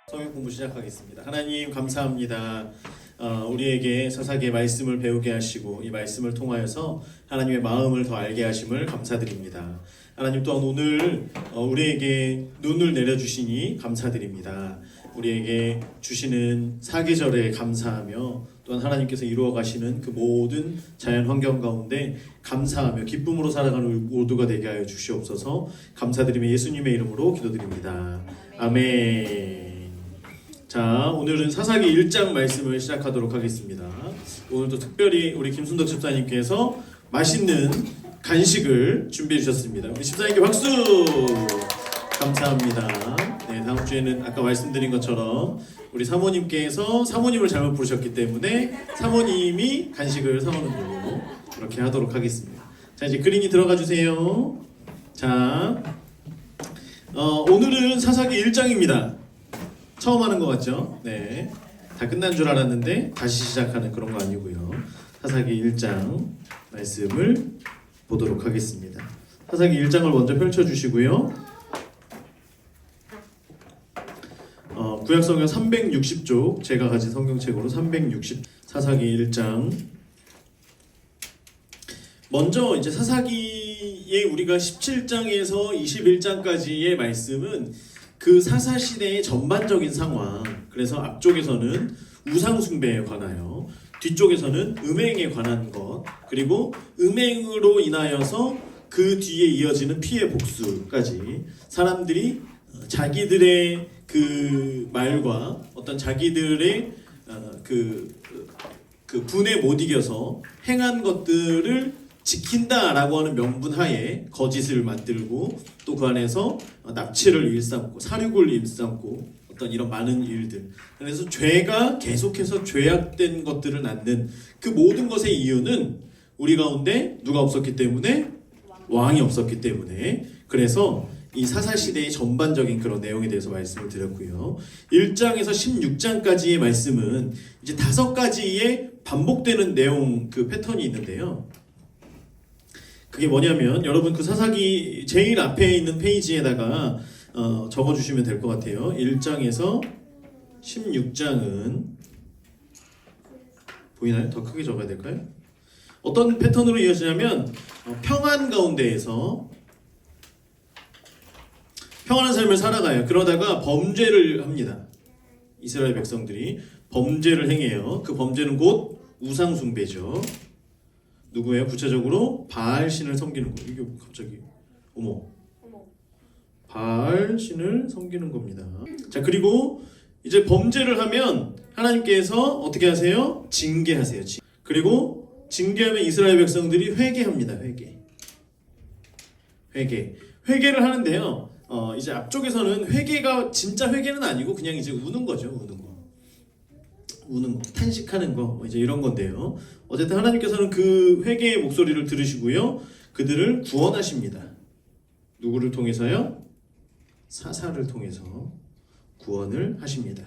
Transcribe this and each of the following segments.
성경 공부 시작하겠습니다. 하나님 감사합니다. 우리에게 사사기의 말씀을 배우게 하시고 이 말씀을 통하여서 하나님의 마음을 더 알게 하심을 감사드립니다. 하나님 또한 오늘 우리에게 눈을 내려주시니 감사드립니다. 우리에게 주시는 사계절에 감사하며 또한 하나님께서 이루어 가시는 그 모든 자연 환경 가운데 감사하며 기쁨으로 살아가는 모두가 되게 하여 주시옵소서. 감사드리며 예수님의 이름으로 기도드립니다. 아멘. 자, 오늘은 사사기 1장 말씀을 시작하도록 하겠습니다. 오늘도 특별히 우리 김순덕 집사님께서 맛있는 간식을 준비해 주셨습니다. 우리 집사님께 박수! 감사합니다. 네, 다음 주에는 아까 말씀드린 것처럼 우리 사모님께서 사모님을 잘못 부르셨기 때문에 사모님이 간식을 사오는 걸로 그렇게 하도록 하겠습니다. 자, 이제 그림이 들어가 주세요. 자, 오늘은 사사기 1장입니다. 처음 하는 것 같죠? 네, 다 끝난 줄 알았는데 다시 시작하는 그런 거 아니고요. 사사기 1장 말씀을 보도록 하겠습니다. 사사기 1장을 먼저 펼쳐주시고요. 구약성경 360쪽, 제가 가진 성경책으로 360 사사기 1장. 먼저 이제 사사기에 우리가 17장에서 21장까지의 말씀은 그 사사 시대의 전반적인 상황. 그래서 앞쪽에서는 우상 숭배에 관하여, 뒤쪽에서는 음행에 관한 것, 그리고 음행으로 인하여서 그 뒤에 이어지는 피해 복수까지 사람들이 자기들의 그 말과 어떤 자기들의 그 분에 못 이겨서 행한 것들을 지킨다라고 하는 명분 하에 거짓을 만들고 또 그 안에서 납치를 일삼고 살육을 일삼고 어떤 이런 많은 일들. 그래서 죄가 계속해서 죄악된 것들을 낳는 그 모든 것의 이유는 우리 가운데 누가 없었기 때문에? 왕이 없었기 때문에. 그래서 이 사사시대의 전반적인 그런 내용에 대해서 말씀을 드렸고요. 1장에서 16장까지의 말씀은 이제 5가지의 반복되는 내용 그 패턴이 있는데요. 그게 뭐냐면 여러분 그 사사기 제일 앞에 있는 페이지에다가 적어주시면 될 것 같아요. 1장에서 16장은 보이나요? 더 크게 적어야 될까요? 어떤 패턴으로 이어지냐면 평안 가운데에서 평안한 삶을 살아가요. 그러다가 범죄를 합니다. 이스라엘 백성들이 범죄를 행해요. 그 범죄는 곧 우상 숭배죠. 누구예요? 구체적으로 바알 신을 섬기는 거. 이게 갑자기 어머. 바알 신을 섬기는 겁니다. 자, 그리고 이제 범죄를 하면 하나님께서 어떻게 하세요? 징계하세요. 그리고 징계하면 이스라엘 백성들이 회개합니다. 회개를 하는데요. 이제 앞쪽에서는 회개가 진짜 회개는 아니고 그냥 이제 우는 거죠. 우는 거, 탄식하는 거, 이제 이런 건데요. 어쨌든 하나님께서는 그 회개의 목소리를 들으시고요. 그들을 구원하십니다. 누구를 통해서요? 사사를 통해서 구원을 하십니다.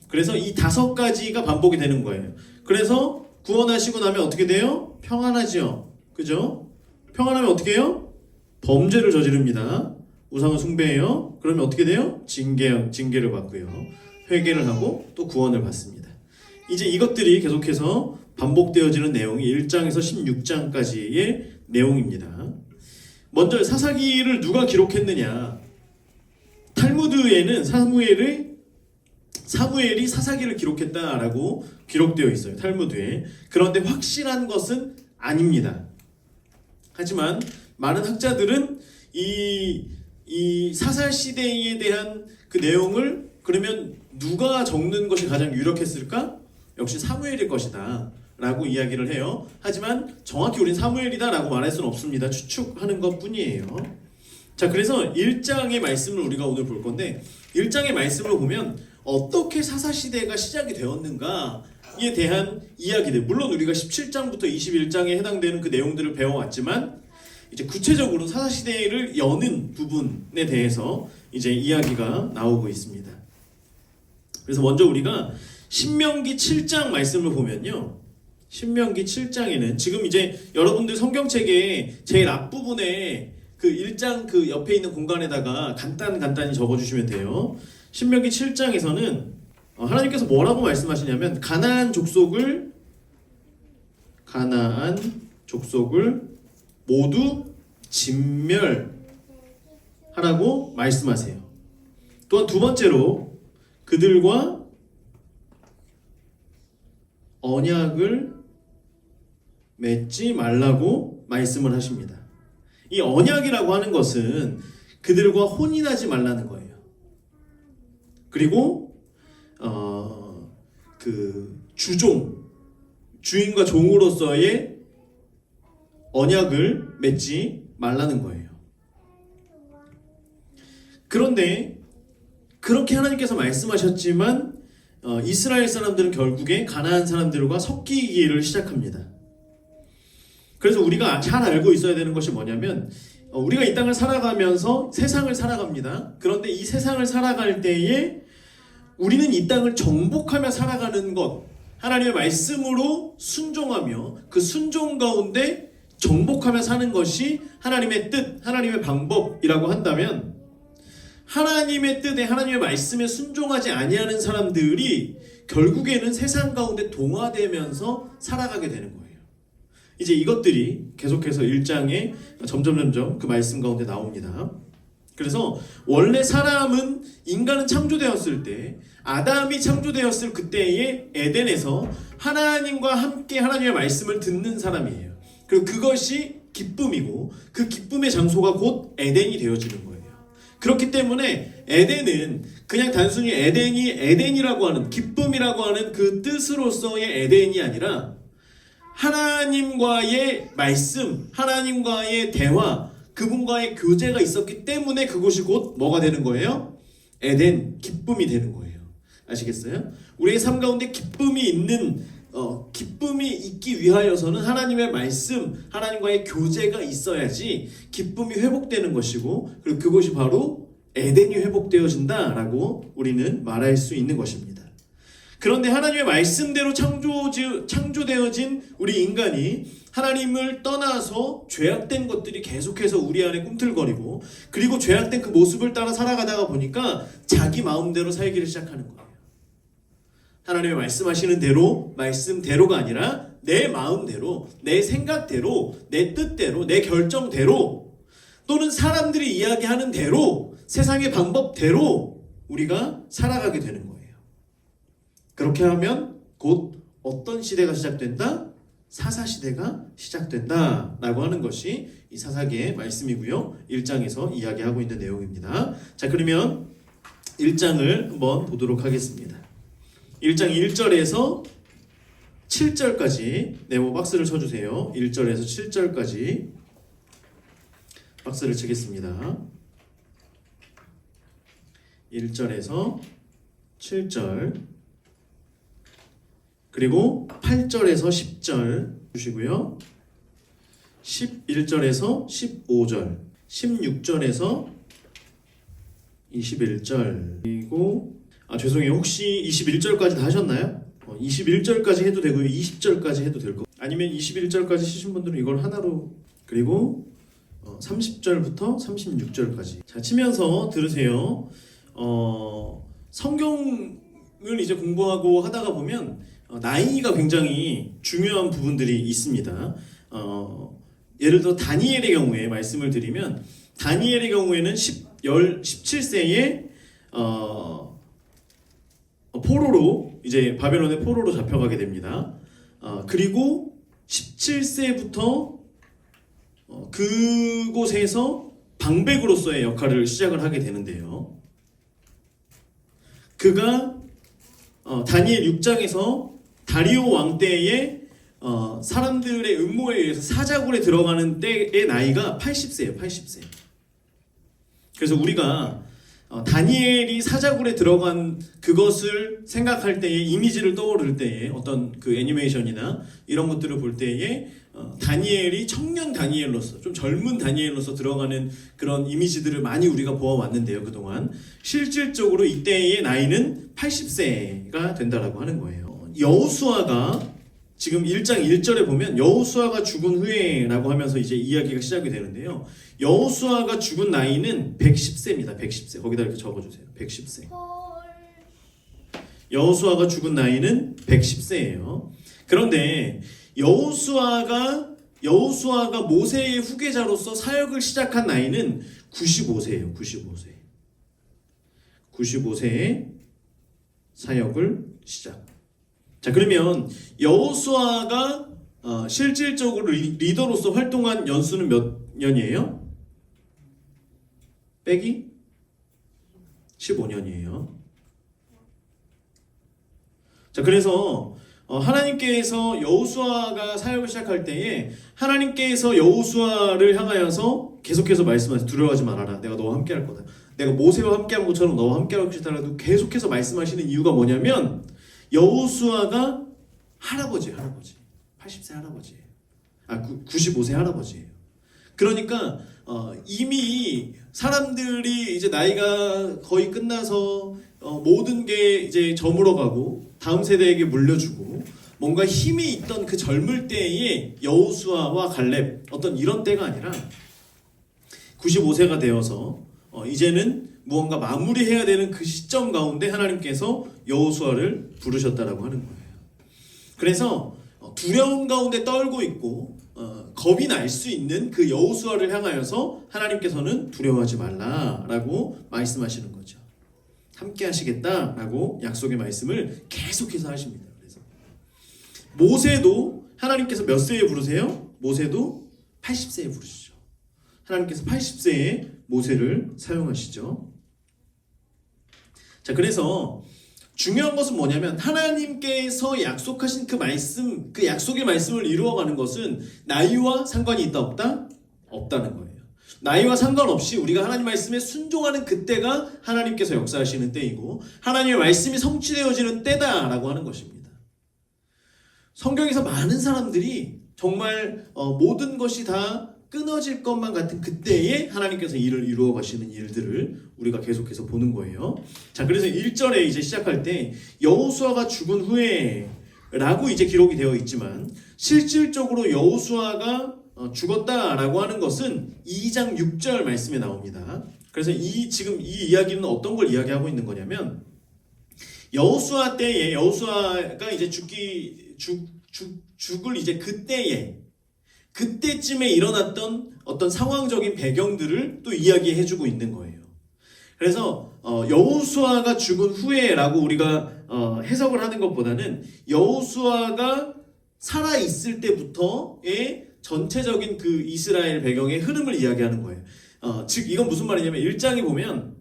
그래서 이 5가지가 반복이 되는 거예요. 그래서 구원하시고 나면 어떻게 돼요? 평안하죠. 그죠? 평안하면 어떻게 해요? 범죄를 저지릅니다. 우상을 숭배해요. 그러면 어떻게 돼요? 징계를 받고요. 회개를 하고 또 구원을 받습니다. 이제 이것들이 계속해서 반복되어지는 내용이 1장에서 16장까지의 내용입니다. 먼저 사사기를 누가 기록했느냐? 탈무드에는 사무엘이 사사기를 기록했다라고 기록되어 있어요. 탈무드에. 그런데 확실한 것은 아닙니다. 하지만 많은 학자들은 이 사사 시대에 대한 그 내용을 그러면 누가 적는 것이 가장 유력했을까? 역시 사무엘일 것이다 라고 이야기를 해요. 하지만 정확히 우린 사무엘이다 라고 말할 수는 없습니다. 추측하는 것 뿐이에요. 자, 그래서 1장의 말씀을 우리가 오늘 볼 건데 1장의 말씀을 보면 어떻게 사사시대가 시작이 되었는가에 대한 이야기들, 물론 우리가 17장부터 21장에 해당되는 그 내용들을 배워왔지만 이제 구체적으로 사사시대를 여는 부분에 대해서 이제 이야기가 나오고 있습니다. 그래서 먼저 우리가 신명기 7장 말씀을 보면요. 신명기 7장에는 지금 이제 여러분들 성경책의 제일 앞부분에 그 1장 그 옆에 있는 공간에다가 간단히 적어주시면 돼요. 신명기 7장에서는 하나님께서 뭐라고 말씀하시냐면 가나안 족속을 모두 진멸하라고 말씀하세요. 또한 두 번째로 그들과 언약을 맺지 말라고 말씀을 하십니다. 이 언약이라고 하는 것은 그들과 혼인하지 말라는 거예요. 그리고 그 주인과 종으로서의 언약을 맺지 말라는 거예요. 그런데 그렇게 하나님께서 말씀하셨지만 이스라엘 사람들은 결국에 가나안 사람들과 섞이기를 시작합니다. 그래서 우리가 잘 알고 있어야 되는 것이 뭐냐면 우리가 이 땅을 살아가면서 세상을 살아갑니다. 그런데 이 세상을 살아갈 때에 우리는 이 땅을 정복하며 살아가는 것, 하나님의 말씀으로 순종하며 그 순종 가운데 정복하며 사는 것이 하나님의 뜻, 하나님의 방법이라고 한다면 하나님의 뜻에 하나님의 말씀에 순종하지 아니하는 사람들이 결국에는 세상 가운데 동화되면서 살아가게 되는 거예요. 이제 이것들이 계속해서 1장에 점점 그 말씀 가운데 나옵니다. 그래서 원래 인간은 창조되었을 때 아담이 창조되었을 그때의 에덴에서 하나님과 함께 하나님의 말씀을 듣는 사람이에요. 그리고 그것이 기쁨이고 그 기쁨의 장소가 곧 에덴이 되어지는 거예요. 그렇기 때문에 에덴은 그냥 단순히 에덴이라고 하는 기쁨이라고 하는 그 뜻으로서의 에덴이 아니라 하나님과의 말씀, 하나님과의 대화, 그분과의 교제가 있었기 때문에 그곳이 곧 뭐가 되는 거예요? 에덴, 기쁨이 되는 거예요. 아시겠어요? 우리의 삶 가운데 기쁨이 있기 위하여서는 하나님의 말씀, 하나님과의 교제가 있어야지 기쁨이 회복되는 것이고, 그리고 그것이 바로 에덴이 회복되어진다라고 우리는 말할 수 있는 것입니다. 그런데 하나님의 말씀대로 창조되어진 우리 인간이 하나님을 떠나서 죄악된 것들이 계속해서 우리 안에 꿈틀거리고, 그리고 죄악된 그 모습을 따라 살아가다가 보니까 자기 마음대로 살기를 시작하는 거예요. 하나님의 말씀하시는 대로, 말씀대로가 아니라 내 마음대로, 내 생각대로, 내 뜻대로, 내 결정대로, 또는 사람들이 이야기하는 대로, 세상의 방법대로 우리가 살아가게 되는 거예요. 그렇게 하면 곧 어떤 시대가 시작된다? 사사시대가 시작된다 라고 하는 것이 이 사사기의 말씀이고요. 1장에서 이야기하고 있는 내용입니다. 자, 그러면 1장을 한번 보도록 하겠습니다. 1장 1절에서 7절까지 네모 박스를 쳐주세요. 1절에서 7절까지 박스를 치겠습니다. 1절에서 7절, 그리고 8절에서 10절 주시고요. 11절에서 15절, 16절에서 21절, 그리고 죄송해요. 혹시 21절까지 다 하셨나요? 21절까지 해도 되고요. 20절까지 해도 될 거. 아니면 21절까지 치신 분들은 이걸 하나로, 그리고 30절부터 36절까지. 자, 치면서 들으세요. 성경을 이제 공부하고 하다가 보면 나이가 굉장히 중요한 부분들이 있습니다. 예를 들어 다니엘의 경우에 말씀을 드리면, 다니엘의 경우에는 17세에 포로로, 이제 바벨론의 포로로 잡혀가게 됩니다. 그리고 17세부터 그곳에서 방백으로서의 역할을 시작을 하게 되는데요. 그가 다니엘 6장에서 다리오 왕 때에 사람들의 음모에 의해서 사자굴에 들어가는 때의 나이가 80세예요. 80세. 그래서 우리가 다니엘이 사자굴에 들어간 그것을 생각할 때에, 이미지를 떠오를 때에, 어떤 그 애니메이션이나 이런 것들을 볼 때에 다니엘이 청년 다니엘로서, 좀 젊은 다니엘로서 들어가는 그런 이미지들을 많이 우리가 보아왔는데요. 그동안 실질적으로 이때의 나이는 80세가 된다라고 하는 거예요. 여호수아가 지금 1장 1절에 보면 여호수아가 죽은 후에라고 하면서 이제 이야기가 시작이 되는데요. 여호수아가 죽은 나이는 110세입니다. 110세. 거기다 이렇게 적어주세요. 110세. 여호수아가 죽은 나이는 110세예요. 그런데 여호수아가 모세의 후계자로서 사역을 시작한 나이는 95세예요. 95세. 95세에 사역을 시작. 자, 그러면 여호수아가 실질적으로 리더로서 활동한 연수는 몇 년이에요? 빼기 15년이에요. 자, 그래서 하나님께서 여호수아가 사역을 시작할 때에 하나님께서 여호수아를 향하여서 계속해서 말씀하세요. 두려워하지 말아라. 내가 너와 함께 할 거다. 내가 모세와 함께 한 것처럼 너와 함께 할 것이다라도 계속해서 말씀하시는 이유가 뭐냐면 여호수아가 할아버지예요. 80세 할아버지예요. 95세 할아버지예요. 그러니까 이미 사람들이 이제 나이가 거의 끝나서 모든 게 이제 저물어가고 다음 세대에게 물려주고 뭔가 힘이 있던 그 젊을 때의 여호수아와 갈렙 어떤 이런 때가 아니라 95세가 되어서 이제는 무언가 마무리해야 되는 그 시점 가운데 하나님께서 여호수아를 부르셨다라고 하는 거예요. 그래서 두려움 가운데 떨고 있고 겁이 날 수 있는 그 여호수아를 향하여서 하나님께서는 두려워하지 말라라고 말씀하시는 거죠. 함께 하시겠다라고 약속의 말씀을 계속해서 하십니다. 그래서 모세도 하나님께서 몇 세에 부르세요? 모세도 80세에 부르시죠. 하나님께서 80세에 모세를 사용하시죠. 자, 그래서 중요한 것은 뭐냐면 하나님께서 약속하신 그 말씀, 그 약속의 말씀을 이루어가는 것은 나이와 상관이 있다 없다? 없다는 거예요. 나이와 상관없이 우리가 하나님 말씀에 순종하는 그때가 하나님께서 역사하시는 때이고 하나님의 말씀이 성취되어지는 때다라고 하는 것입니다. 성경에서 많은 사람들이 정말 모든 것이 다 끊어질 것만 같은 그때에 하나님께서 일을 이루어 가시는 일들을 우리가 계속해서 보는 거예요. 자, 그래서 1절에 이제 시작할 때 여호수아가 죽은 후에 라고 이제 기록이 되어 있지만 실질적으로 여호수아가 죽었다라고 하는 것은 2장 6절 말씀에 나옵니다. 그래서 지금 이 이야기는 어떤 걸 이야기하고 있는 거냐면 여호수아 때에 여호수아가 이제 죽을 이제 그때쯤에 일어났던 어떤 상황적인 배경들을 또 이야기해주고 있는 거예요. 그래서 여호수아가 죽은 후에라고 우리가 해석을 하는 것보다는 여호수아가 살아 있을 때부터의 전체적인 그 이스라엘 배경의 흐름을 이야기하는 거예요. 즉 이건 무슨 말이냐면 1장에 보면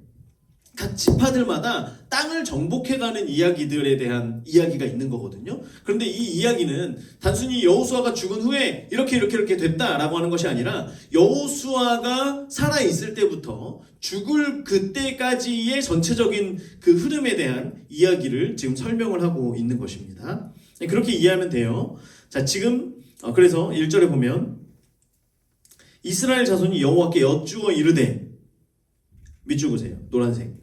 각 지파들마다 땅을 정복해가는 이야기들에 대한 이야기가 있는 거거든요. 그런데 이 이야기는 단순히 여호수아가 죽은 후에 이렇게 됐다라고 하는 것이 아니라 여호수아가 살아있을 때부터 죽을 그때까지의 전체적인 그 흐름에 대한 이야기를 지금 설명을 하고 있는 것입니다. 그렇게 이해하면 돼요. 자, 지금 그래서 1절에 보면 이스라엘 자손이 여호와께 여쭈어 이르되 밑줄 그으세요. 노란색.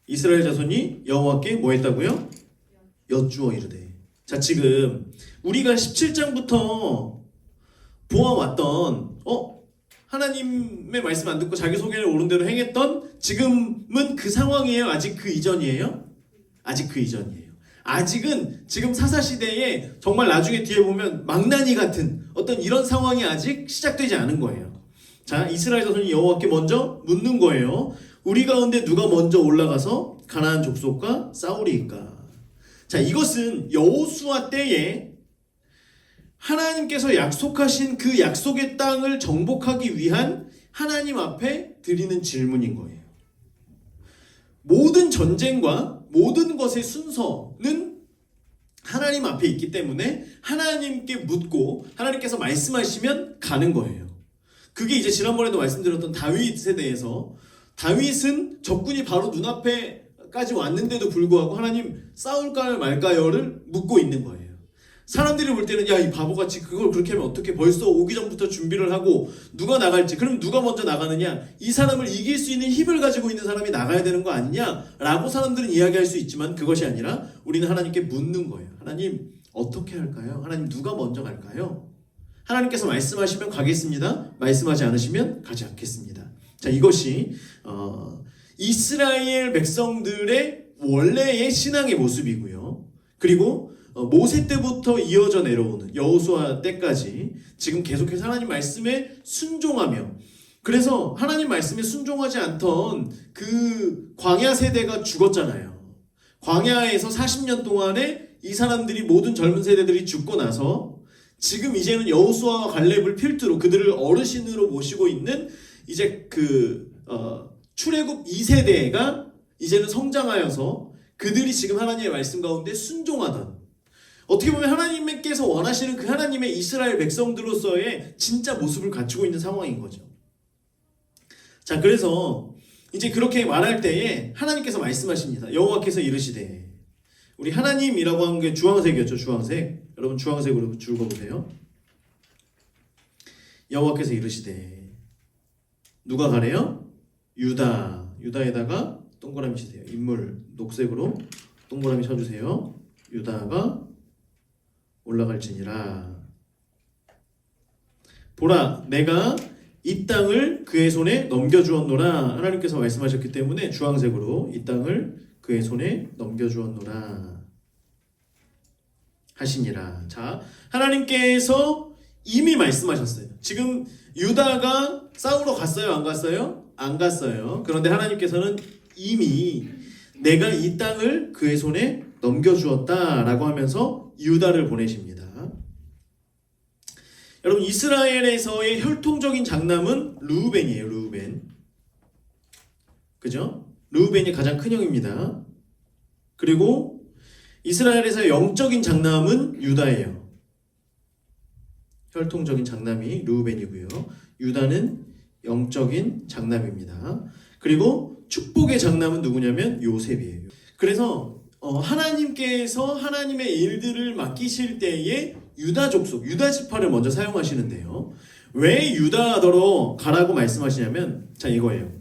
이스라엘 자손이 여호와께 뭐 했다고요? 여쭈어 이르되. 자, 지금 우리가 17장부터 보아왔던 하나님의 말씀 안 듣고 자기 소견에 오른 대로 행했던 지금은 그 상황이에요? 아직 그 이전이에요? 아직 그 이전이에요. 아직은 지금 사사시대에 정말 나중에 뒤에 보면 망나니 같은 어떤 이런 상황이 아직 시작되지 않은 거예요. 자, 이스라엘 자손이 여호와께 먼저 묻는 거예요. 우리 가운데 누가 먼저 올라가서 가나안 족속과 싸우리이까? 자, 이것은 여호수아 때에 하나님께서 약속하신 그 약속의 땅을 정복하기 위한 하나님 앞에 드리는 질문인 거예요. 모든 전쟁과 모든 것의 순서는 하나님 앞에 있기 때문에 하나님께 묻고 하나님께서 말씀하시면 가는 거예요. 그게 이제 지난번에도 말씀드렸던 다윗에 대해서 다윗은 적군이 바로 눈앞에까지 왔는데도 불구하고 하나님 싸울까요 말까요를 묻고 있는 거예요. 사람들이 볼 때는 야, 이 바보같이 그걸 그렇게 하면 어떻게 벌써 오기 전부터 준비를 하고 누가 나갈지, 그럼 누가 먼저 나가느냐, 이 사람을 이길 수 있는 힘을 가지고 있는 사람이 나가야 되는 거 아니냐 라고 사람들은 이야기할 수 있지만 그것이 아니라 우리는 하나님께 묻는 거예요. 하나님, 어떻게 할까요? 하나님 누가 먼저 갈까요? 하나님께서 말씀하시면 가겠습니다. 말씀하지 않으시면 가지 않겠습니다. 자, 이것이 이스라엘 백성들의 원래의 신앙의 모습이고요. 그리고 모세 때부터 이어져 내려오는 여호수아 때까지 지금 계속해서 하나님 말씀에 순종하며, 그래서 하나님 말씀에 순종하지 않던 그 광야 세대가 죽었잖아요. 광야에서 40년 동안에 이 사람들이, 모든 젊은 세대들이 죽고 나서 지금 이제는 여호수아와 갈렙을 필두로 그들을 어르신으로 모시고 있는 이제 출애굽 2세대가 이제는 성장하여서 그들이 지금 하나님의 말씀 가운데 순종하던, 어떻게 보면 하나님께서 원하시는 그 하나님의 이스라엘 백성들로서의 진짜 모습을 갖추고 있는 상황인 거죠. 자, 그래서 이제 그렇게 말할 때에 하나님께서 말씀하십니다. 여호와께서 이르시되, 우리 하나님이라고 하는 게 주황색이었죠. 주황색. 여러분 주황색으로 읽어보세요. 여호와께서 이르시되, 누가 가래요? 유다. 유다에다가 동그라미 치세요. 인물 녹색으로 동그라미 쳐주세요. 유다가 올라갈지니라. 보라, 내가 이 땅을 그의 손에 넘겨주었노라. 하나님께서 말씀하셨기 때문에 주황색으로 이 땅을 그의 손에 넘겨주었노라 하시니라. 자, 하나님께서 이미 말씀하셨어요. 지금 유다가 싸우러 갔어요? 안 갔어요? 안 갔어요. 그런데 하나님께서는 이미 내가 이 땅을 그의 손에 넘겨주었다라고 하면서 유다를 보내십니다. 여러분, 이스라엘에서의 혈통적인 장남은 르우벤이에요. 르우벤. 그죠? 르우벤이 가장 큰 형입니다. 그리고 이스라엘에서의 영적인 장남은 유다예요. 혈통적인 장남이 르우벤이고요. 유다는 영적인 장남입니다. 그리고 축복의 장남은 누구냐면 요셉이에요. 그래서 하나님께서 하나님의 일들을 맡기실 때에 유다 족속, 유다 지파를 먼저 사용하시는데요. 왜 유다더러 가라고 말씀하시냐면, 자, 이거예요.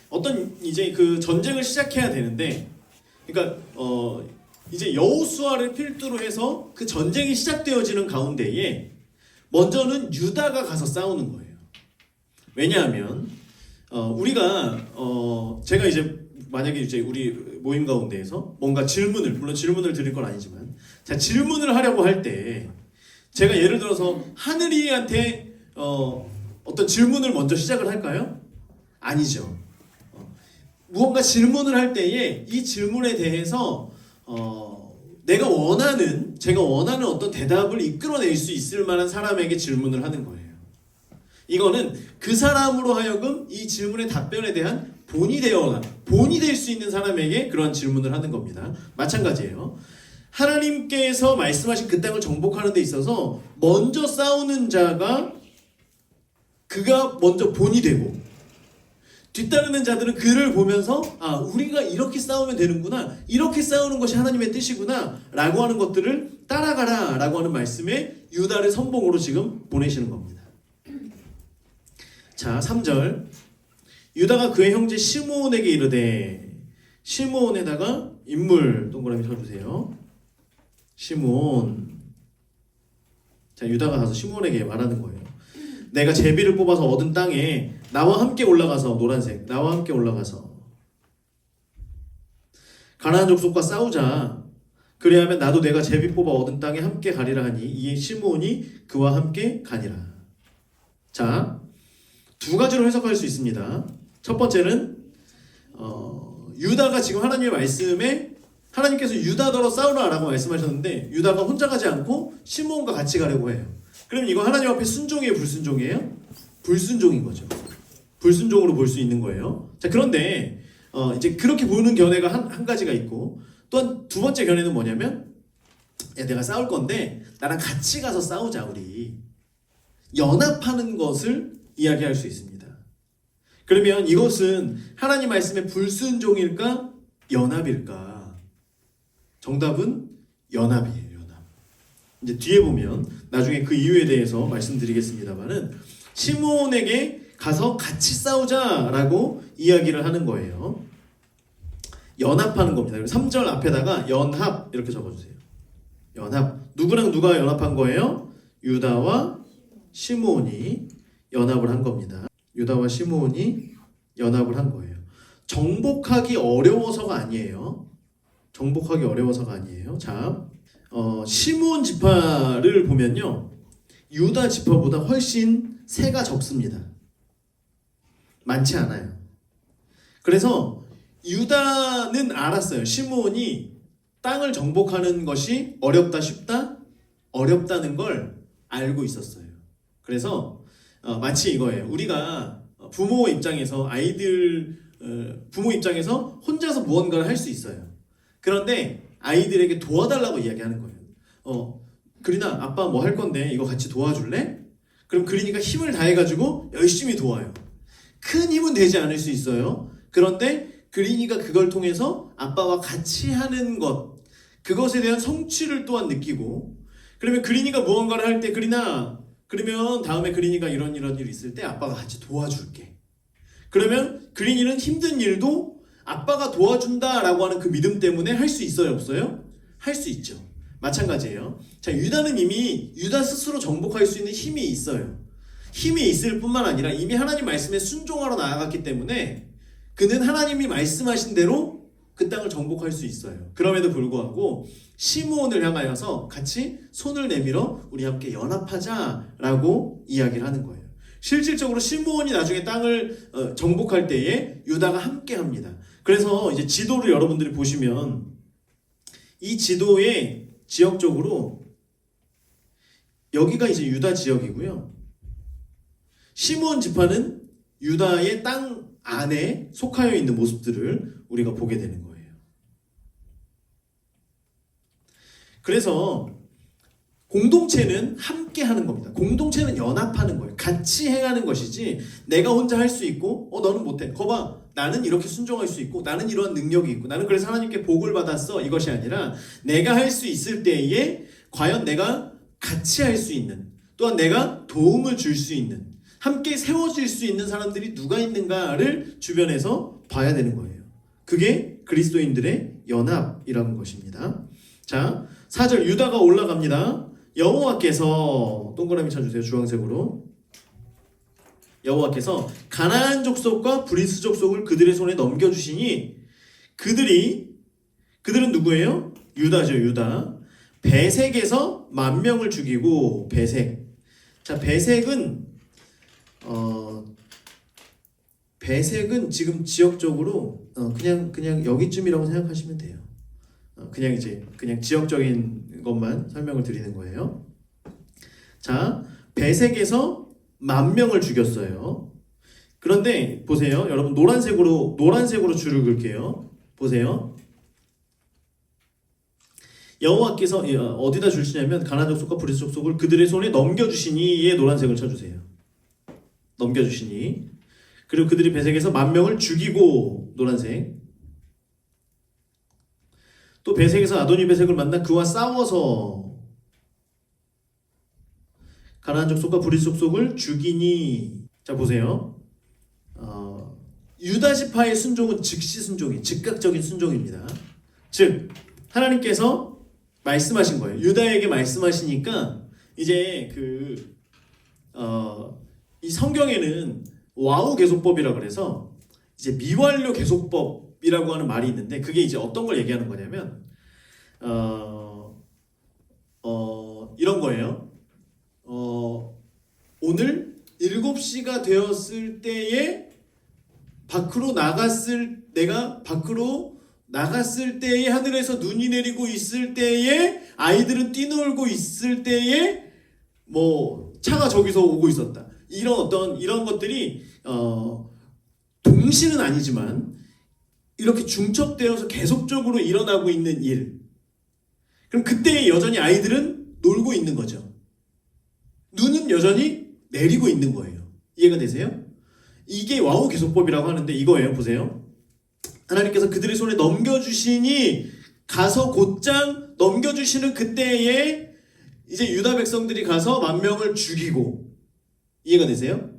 어떤 이제 그 전쟁을 시작해야 되는데, 그러니까 이제 여호수아를 필두로 해서 그 전쟁이 시작되어지는 가운데에 먼저는 유다가 가서 싸우는 거예요. 왜냐하면 우리가 제가 이제 만약에 이제 우리 모임 가운데에서 뭔가 질문을, 물론 질문을 드릴 건 아니지만, 자, 질문을 하려고 할 때 제가 예를 들어서 하늘이한테 어떤 질문을 먼저 시작을 할까요? 아니죠. 무언가 질문을 할 때에 이 질문에 대해서 제가 원하는 어떤 대답을 이끌어낼 수 있을 만한 사람에게 질문을 하는 거예요. 이거는 그 사람으로 하여금 이 질문의 답변에 대한 본이 될 수 있는 사람에게 그런 질문을 하는 겁니다. 마찬가지예요. 하나님께서 말씀하신 그 땅을 정복하는 데 있어서 먼저 싸우는 자가, 그가 먼저 본이 되고, 뒤따르는 자들은 그를 보면서 우리가 이렇게 싸우면 되는구나, 이렇게 싸우는 것이 하나님의 뜻이구나 라고 하는 것들을 따라가라 라고 하는 말씀에 유다를 선봉으로 지금 보내시는 겁니다. 자, 3절. 유다가 그의 형제 시므온에게 이르되, 시므온에다가 인물 동그라미 쳐주세요. 시므온. 자, 유다가 가서 시므온에게 말하는 거예요. 내가 제비를 뽑아서 얻은 땅에 나와 함께 올라가서, 노란색, 나와 함께 올라가서 가나안 족속과 싸우자. 그리하면 나도 내가 제비 뽑아 얻은 땅에 함께 가리라 하니 이에 시므온이 그와 함께 가니라. 자, 두 가지로 해석할 수 있습니다. 첫 번째는 유다가 지금 하나님의 말씀에, 하나님께서 유다더러 싸우라라고 말씀하셨는데 유다가 혼자 가지 않고 시므온과 같이 가려고 해요. 그럼 이거 하나님 앞에 순종이에요, 불순종이에요? 불순종인 거죠. 불순종으로 볼 수 있는 거예요. 자, 그런데 이제 그렇게 보는 견해가 한 가지가 있고, 또한 두 번째 견해는 뭐냐면, 야, 내가 싸울 건데 나랑 같이 가서 싸우자, 우리. 연합하는 것을 이야기할 수 있습니다. 그러면 이것은 하나님 말씀의 불순종일까? 연합일까? 정답은 연합이에요. 연합. 이제 뒤에 보면 나중에 그 이유에 대해서 말씀드리겠습니다만은, 시므온에게 가서 같이 싸우자라고 이야기를 하는 거예요. 연합하는 겁니다. 3절 앞에다가 연합 이렇게 적어주세요. 연합. 누구랑 누가 연합한 거예요? 유다와 시므온이 연합을 한 겁니다. 유다와 시므온이 연합을 한 거예요. 정복하기 어려워서가 아니에요. 정복하기 어려워서가 아니에요. 자, 시므온 지파를 보면요, 유다 지파보다 훨씬 세가 적습니다. 많지 않아요. 그래서 유다는 알았어요. 시므온이 땅을 정복하는 것이 어렵다 쉽다? 어렵다는 걸 알고 있었어요. 그래서 마치 이거예요. 우리가 부모 입장에서 부모 입장에서 혼자서 무언가를 할 수 있어요. 그런데 아이들에게 도와달라고 이야기하는 거예요. 그린아, 아빠 뭐 할 건데 이거 같이 도와줄래? 그럼 그린이가 힘을 다해가지고 열심히 도와요. 큰 힘은 되지 않을 수 있어요. 그런데 그린이가 그걸 통해서 아빠와 같이 하는 것, 그것에 대한 성취를 또한 느끼고, 그러면 그린이가 무언가를 할 때, 그린아, 그러면 다음에 그린이가 이런 일이 있을 때 아빠가 같이 도와줄게. 그러면 그린이는 힘든 일도 아빠가 도와준다라고 하는 그 믿음 때문에 할 수 있어요, 없어요? 할 수 있죠. 마찬가지예요. 자, 유다는 이미 유다 스스로 정복할 수 있는 힘이 있어요. 힘이 있을 뿐만 아니라 이미 하나님 말씀에 순종하러 나아갔기 때문에 그는 하나님이 말씀하신 대로 그 땅을 정복할 수 있어요. 그럼에도 불구하고 시므온을 향하여서 같이 손을 내밀어 우리 함께 연합하자라고 이야기를 하는 거예요. 실질적으로 시므온이 나중에 땅을 정복할 때에 유다가 함께 합니다. 그래서 이제 지도를 여러분들이 보시면 이 지도에 지역적으로 여기가 이제 유다 지역이고요. 시므온 지파는 유다의 땅 안에 속하여 있는 모습들을 우리가 보게 되는 거예요. 그래서 공동체는 함께 하는 겁니다. 공동체는 연합하는 거예요. 같이 행하는 것이지 내가 혼자 할 수 있고 너는 못해. 거봐, 나는 이렇게 순종할 수 있고 나는 이러한 능력이 있고 나는 그래서 하나님께 복을 받았어. 이것이 아니라 내가 할 수 있을 때에 과연 내가 같이 할 수 있는, 또한 내가 도움을 줄 수 있는, 함께 세워질 수 있는 사람들이 누가 있는가를 주변에서 봐야 되는 거예요. 그게 그리스도인들의 연합이라는 것입니다. 자, 4절 유다가 올라갑니다. 여호와께서 동그라미 쳐주세요. 주황색으로. 여호와께서 가나안 족속과 브리스 족속을 그들의 손에 넘겨주시니 그들은 누구예요? 유다죠. 유다. 베색에서 10,000명을 죽이고, 베색. 자, 베색은 지금 지역적으로 그냥 여기쯤이라고 생각하시면 돼요. 그냥 지역적인 것만 설명을 드리는 거예요. 자, 베색에서 10,000명을 죽였어요. 그런데 보세요. 여러분 노란색으로 줄을 그을게요. 보세요. 여호와께서 어디다 주시냐면 가나안 족속과 브리스 족속을 그들의 손에 넘겨주시니에 노란색을 쳐주세요. 넘겨주시니. 그리고 그들이 베색에서 10,000명을 죽이고, 노란색. 또 베색에서 아도니 베색을 만나 그와 싸워서 가나안 족속과 브리스 족속을 죽이니. 자, 보세요. 유다 지파의 순종은 즉시 순종이, 즉각적인 순종입니다. 즉 하나님께서 말씀하신 거예요. 유다에게 말씀하시니까 이제 이 성경에는 와우 계속법이라고 그래서 이제 미완료 계속법이라고 하는 말이 있는데, 그게 이제 어떤 걸 얘기하는 거냐면 이런 거예요. 오늘 7시가 되었을 때에 내가 밖으로 나갔을 때에 하늘에서 눈이 내리고 있을 때에 아이들은 뛰놀고 있을 때에 뭐 차가 저기서 오고 있었다. 이런 것들이 동시는 아니지만 이렇게 중첩되어서 계속적으로 일어나고 있는 일. 그럼 그때 여전히 아이들은 놀고 있는 거죠. 눈은 여전히 내리고 있는 거예요. 이해가 되세요? 이게 와우 계속법이라고 하는데 이거예요. 보세요. 하나님께서 그들의 손에 넘겨주시니, 가서 곧장 넘겨주시는 그때에 이제 유다 백성들이 가서 10,000명을 죽이고, 이해가 되세요?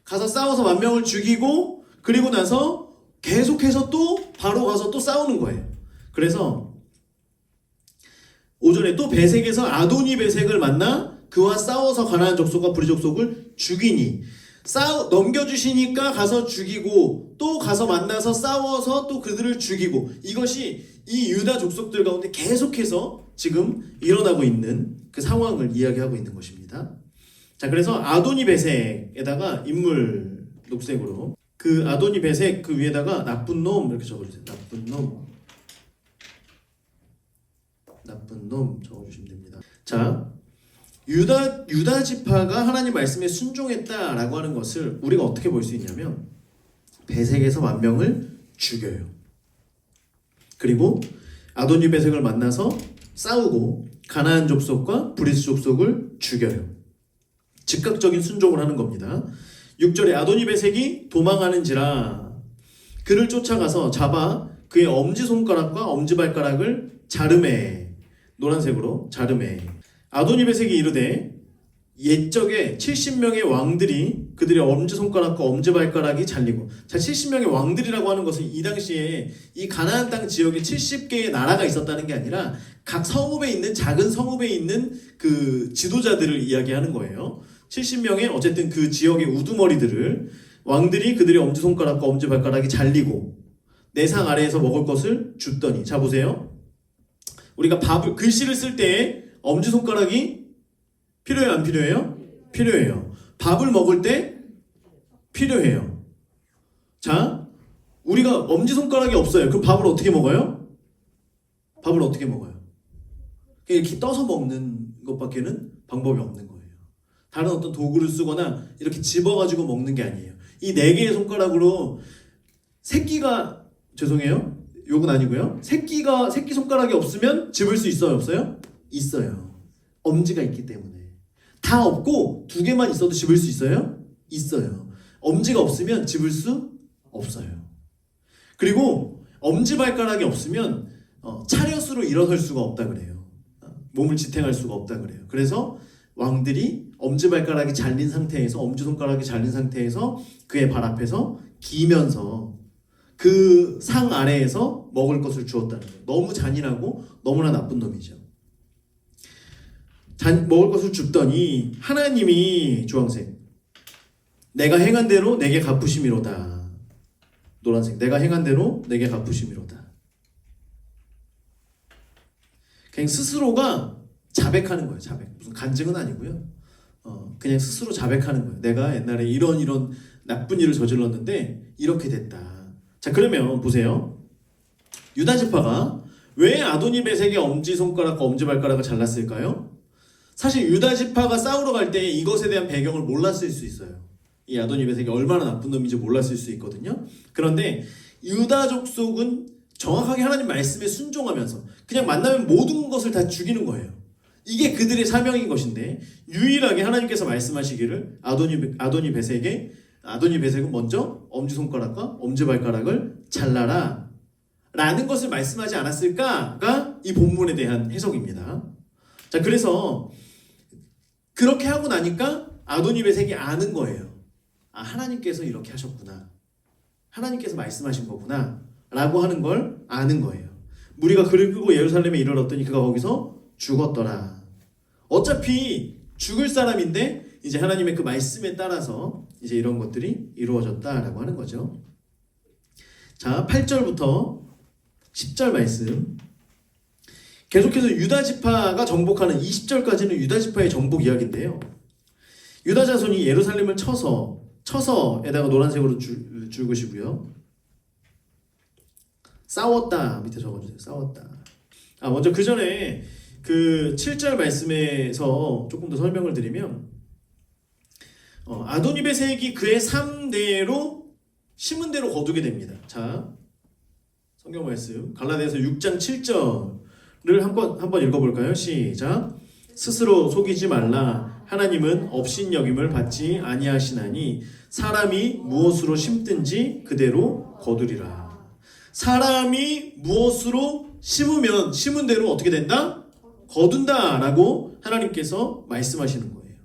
가서 싸워서 10,000명을 죽이고, 그리고 나서 계속해서 또 바로 가서 또 싸우는 거예요. 그래서 5절에 또 베색에서 아도니 베색을 만나 그와 싸워서 가나안 족속과 브리 족속을 죽이니 넘겨주시니까 가서 죽이고 또 가서 만나서 싸워서 또 그들을 죽이고 이것이 이 유다 족속들 가운데 계속해서 지금 일어나고 있는 그 상황을 이야기하고 있는 것입니다. 자, 그래서 아도니 베색에다가 인물 녹색으로 그 아도니 베색 그 위에다가 나쁜 놈 이렇게 적어주세요. 나쁜 놈 적어주시면 됩니다. 자, 유다 지파가 하나님 말씀에 순종했다라고 하는 것을 우리가 어떻게 볼 수 있냐면 베색에서 만 명을 죽여요. 그리고 아도니 베색을 만나서 싸우고 가나안 족속과 브리스 족속을 죽여요. 즉각적인 순종을 하는 겁니다. 6절에 아도니 베색이 도망하는지라 그를 쫓아가서 잡아 그의 엄지손가락과 엄지발가락을 자르매 노란색으로 자르매 아도니 베색이 이르되 옛적에 70명의 왕들이 그들의 엄지손가락과 엄지발가락이 잘리고 자 70명의 왕들이라고 하는 것은 이 당시에 이 가나안 땅 지역에 70개의 나라가 있었다는 게 아니라 각 성읍에 있는 작은 성읍에 있는 그 지도자들을 이야기하는 거예요. 70명의 어쨌든 그 지역의 우두머리들을 왕들이 그들의 엄지손가락과 엄지발가락이 잘리고 내 상 아래에서 먹을 것을 줬더니 자 보세요. 우리가 글씨를 쓸 때 엄지손가락이 필요해요? 안 필요해요? 필요해요. 밥을 먹을 때 필요해요. 자, 우리가 엄지손가락이 없어요. 그럼 밥을 어떻게 먹어요? 밥을 어떻게 먹어요? 이렇게 떠서 먹는 것밖에는 방법이 없는 거예요. 다른 어떤 도구를 쓰거나 이렇게 집어가지고 먹는 게 아니에요. 이 4개의 손가락으로 새끼가 죄송해요. 욕은 아니고요. 새끼 손가락이 없으면 집을 수 있어요? 없어요? 있어요. 엄지가 있기 때문에. 다 없고 2개만 있어도 집을 수 있어요? 있어요. 엄지가 없으면 집을 수 없어요. 그리고 엄지발가락이 없으면 차렷으로 일어설 수가 없다 그래요. 몸을 지탱할 수가 없다 그래요. 그래서 왕들이 엄지발가락이 잘린 상태에서 엄지손가락이 잘린 상태에서 그의 발 앞에서 기면서 그 상 아래에서 먹을 것을 주었다는 거예요. 너무 잔인하고 너무나 나쁜 놈이죠. 먹을 것을 줍더니 하나님이 주황색 내가 행한 대로 내게 갚으심이로다. 노란색 내가 행한 대로 내게 갚으심이로다. 그냥 스스로가 자백하는 거예요. 자백. 무슨 간증은 아니고요. 그냥 스스로 자백하는 거예요. 내가 옛날에 이런 나쁜 일을 저질렀는데 이렇게 됐다. 자, 그러면 보세요. 유다 지파가 왜 아도니 베색의 엄지손가락과 엄지발가락을 잘랐을까요? 사실 유다 지파가 싸우러 갈 때 이것에 대한 배경을 몰랐을 수 있어요. 이 아도니 베색이 얼마나 나쁜 놈인지 몰랐을 수 있거든요. 그런데 유다 족속은 정확하게 하나님 말씀에 순종하면서 그냥 만나면 모든 것을 다 죽이는 거예요. 이게 그들의 사명인 것인데 유일하게 하나님께서 말씀하시기를 아도니 베색은 먼저 엄지손가락과 엄지발가락을 잘라라 라는 것을 말씀하지 않았을까가 이 본문에 대한 해석입니다. 자, 그래서 그렇게 하고 나니까 아도니 베색이 아는 거예요. 아, 하나님께서 이렇게 하셨구나. 하나님께서 말씀하신 거구나 라고 하는 걸 아는 거예요. 무리가 그를 끄고 예루살렘에 이르렀더니 그가 거기서 죽었더라. 어차피 죽을 사람인데 이제 하나님의 그 말씀에 따라서 이제 이런 것들이 이루어졌다라고 하는 거죠. 자, 8절부터 10절 말씀. 계속해서 유다 지파가 정복하는 20절까지는 유다 지파의 정복 이야기인데요. 유다 자손이 예루살렘을 쳐서에다가 노란색으로 죽으시고요. 싸웠다 밑에 적어주세요. 싸웠다. 먼저 그 전에 그 7절 말씀에서 조금 더 설명을 드리면 아도니 베색이 그의 3대로 심은 대로 거두게 됩니다. 자, 성경 말씀 갈라디아서 6장 7절을 한번 읽어볼까요? 시작. 스스로 속이지 말라. 하나님은 업신여김을 받지 아니하시나니 사람이 무엇으로 심든지 그대로 거두리라. 사람이 무엇으로 심으면 심은 대로 어떻게 된다? 거둔다라고 하나님께서 말씀하시는 거예요.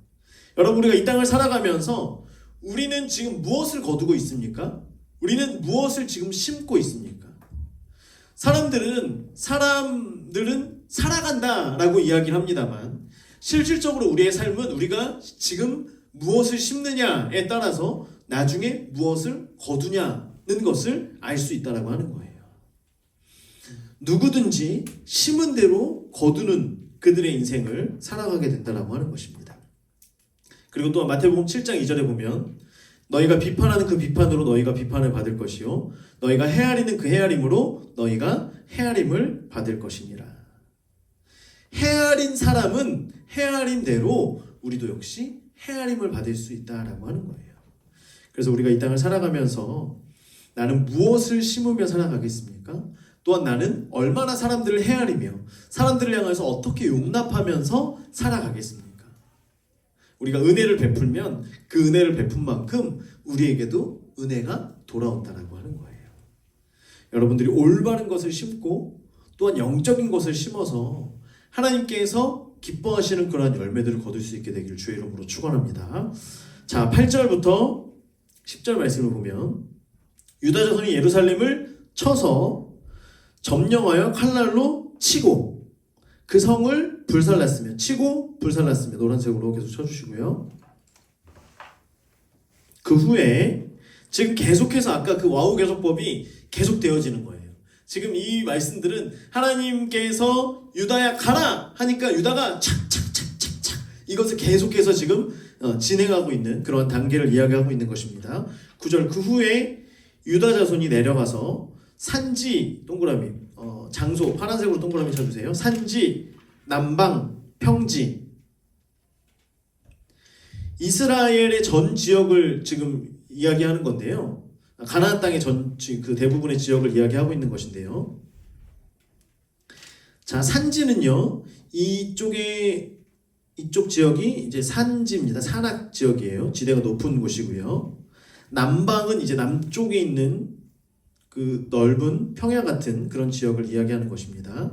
여러분, 우리가 이 땅을 살아가면서 우리는 지금 무엇을 거두고 있습니까? 우리는 무엇을 지금 심고 있습니까? 사람들은 살아간다라고 이야기를 합니다만 실질적으로 우리의 삶은 우리가 지금 무엇을 심느냐에 따라서 나중에 무엇을 거두냐는 것을 알 수 있다라고 하는 거예요. 누구든지 심은 대로 거두는 그들의 인생을 살아가게 된다라고 하는 것입니다. 그리고 또 마태복음 7장 2절에 보면 너희가 비판하는 그 비판으로 너희가 비판을 받을 것이요 너희가 헤아리는 그 헤아림으로 너희가 헤아림을 받을 것이니라. 헤아린 사람은 헤아림대로 우리도 역시 헤아림을 받을 수 있다라고 하는 거예요. 그래서 우리가 이 땅을 살아가면서 나는 무엇을 심으며 살아가겠습니까? 또한 나는 얼마나 사람들을 헤아리며 사람들을 향해서 어떻게 용납하면서 살아가겠습니까? 우리가 은혜를 베풀면 그 은혜를 베푼 만큼 우리에게도 은혜가 돌아온다라고 하는 거예요. 여러분들이 올바른 것을 심고 또한 영적인 것을 심어서 하나님께서 기뻐하시는 그러한 열매들을 거둘 수 있게 되기를 주의 이름으로 축원합니다. 자, 8절부터 10절 말씀을 보면 유다 자손이 예루살렘을 쳐서 점령하여 칼날로 치고 그 성을 불살랐으며 치고 불살랐으며 노란색으로 계속 쳐주시고요. 그 후에 지금 계속해서 아까 그 와우 개속법이 계속 되어지는 거예요. 지금 이 말씀들은 하나님께서 유다야 가라 하니까 유다가 착착착착착 이것을 계속해서 지금 진행하고 있는 그런 단계를 이야기하고 있는 것입니다. 9절 그 후에 유다 자손이 내려가서 산지 동그라미 장소 파란색으로 동그라미 쳐주세요. 산지 남방 평지 이스라엘의 전 지역을 지금 이야기하는 건데요. 가나안 땅의 그 대부분의 지역을 이야기하고 있는 것인데요. 자, 산지는요. 이쪽 지역이 이제 산지입니다. 산악 지역이에요. 지대가 높은 곳이고요. 남방은 이제 남쪽에 있는 그 넓은 평야 같은 그런 지역을 이야기하는 것입니다.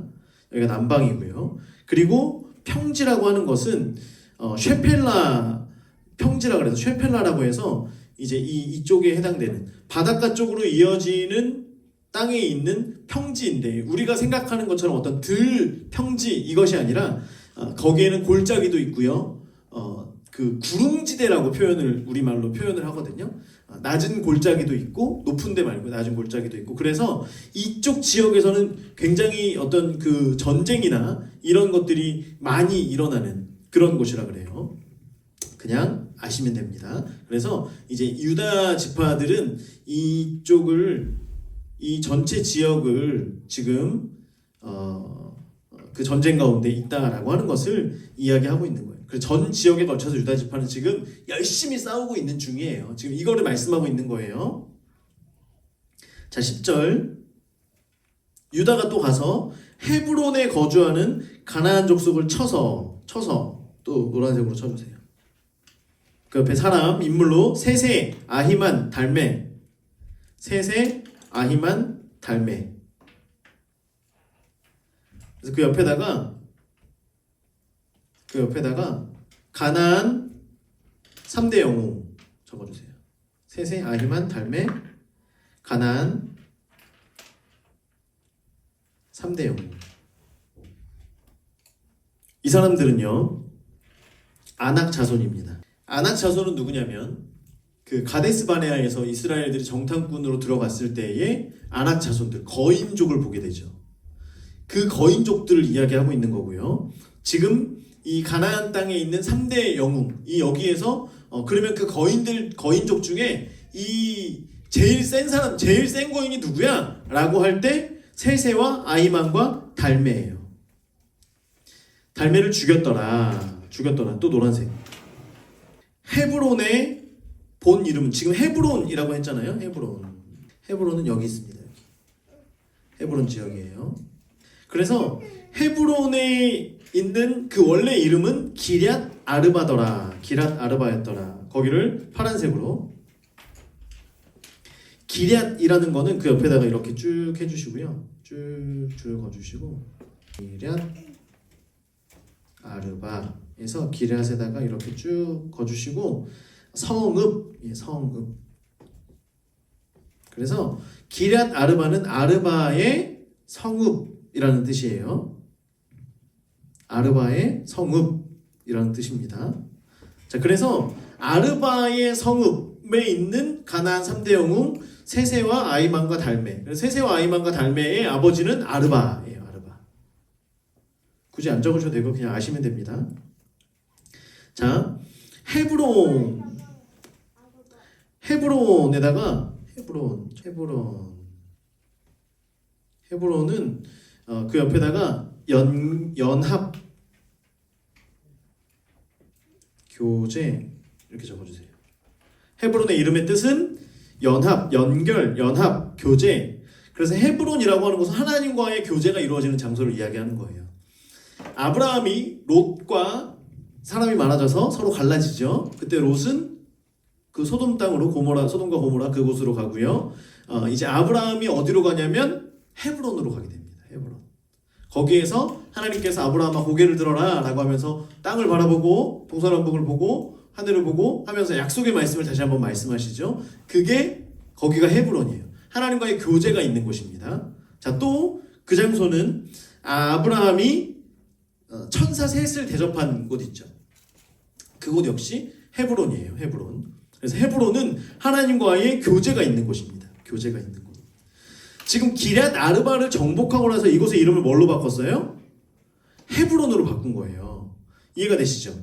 여기가 남방이고요. 그리고 평지라고 하는 것은 쉐펠라 평지라 그래서 쉐펠라라고 해서 이제 이쪽에 해당되는 바닷가 쪽으로 이어지는 땅에 있는 평지인데 우리가 생각하는 것처럼 어떤 들 평지 이것이 아니라 거기에는 골짜기도 있고요. 그 구릉지대라고 우리말로 표현을 하거든요. 낮은 골짜기도 있고 높은 데 말고 낮은 골짜기도 있고 그래서 이쪽 지역에서는 굉장히 어떤 그 전쟁이나 이런 것들이 많이 일어나는 그런 곳이라 그래요. 그냥 아시면 됩니다. 그래서 이제 유다 지파들은 이 전체 지역을 지금 그 전쟁 가운데 있다라고 하는 것을 이야기하고 있는 거예요. 그래서 전 지역에 걸쳐서 유다 지파는 지금 열심히 싸우고 있는 중이에요. 지금 이거를 말씀하고 있는 거예요. 자, 10절 유다가 또 가서 헤브론에 거주하는 가나안 족속을 쳐서 또 노란색으로 쳐주세요. 그 옆에 사람 인물로 세세, 아히만, 달메 세세, 아히만, 달메 그래서 그 옆에다가 가나안 3대 영웅 적어주세요. 세세, 아히만, 달메, 가나안 3대 영웅. 이 사람들은요 아낙 자손입니다. 아낙 자손은 누구냐면 그 가데스 바네아에서 이스라엘들이 정탐꾼으로 들어갔을 때의 아낙 자손들 거인족을 보게 되죠. 그 거인족들을 이야기하고 있는 거고요. 지금 이 가나안 땅에 있는 3대 영웅 이 여기에서 그러면 그 거인족 중에 이 제일 센 사람 제일 센 거인이 누구야? 라고 할 때 세세와 아히만과 달메예요. 달메를 죽였더라 또 노란색. 헤브론의 본 이름은 지금 헤브론이라고 했잖아요. 헤브론은 여기 있습니다. 헤브론 지역이에요. 그래서 헤브론에 있는 그 원래 이름은 기럇 아르바였더라. 거기를 파란색으로 기럇이라는 거는 그 옆에다가 이렇게 쭉 해주시고요. 쭉 거주시고 기럇 아르바에서 기럇에다가 이렇게 쭉 거주시고 성읍. 그래서 기럇 아르바는 아르바의 성읍이라는 뜻이에요. 아르바의 성읍이라는 뜻입니다. 자, 그래서 아르바의 성읍에 있는 가나안 3대 영웅 세세와 아히만과 달메. 세세와 아히만과 달메의 아버지는 아르바예요. 아르바. 굳이 안 적으셔도 되고 그냥 아시면 됩니다. 자, 헤브론에다가 헤브론은 그 옆에다가 연합 교제 이렇게 적어주세요. 헤브론의 이름의 뜻은 연합, 연결, 연합, 교제. 그래서 헤브론이라고 하는 것은 하나님과의 교제가 이루어지는 장소를 이야기하는 거예요. 아브라함이 롯과 사람이 많아져서 서로 갈라지죠. 그때 롯은 그 소돔 땅으로 소돔과 고모라 그곳으로 가고요. 이제 아브라함이 어디로 가냐면 헤브론으로 가게 됩니다. 헤브론. 거기에서 하나님께서 아브라함아 고개를 들어라 라고 하면서 땅을 바라보고 동서남북을 보고 하늘을 보고 하면서 약속의 말씀을 다시 한번 말씀하시죠. 그게 거기가 헤브론이에요. 하나님과의 교제가 있는 곳입니다. 자, 또 그 장소는 아브라함이 천사 셋을 대접한 곳 있죠. 그곳 역시 헤브론이에요. 헤브론. 그래서 헤브론은 하나님과의 교제가 있는 곳입니다. 교제가 있는 곳. 지금 기럇 아르바를 정복하고 나서 이곳의 이름을 뭘로 바꿨어요? 헤브론으로 바꾼 거예요. 이해가 되시죠?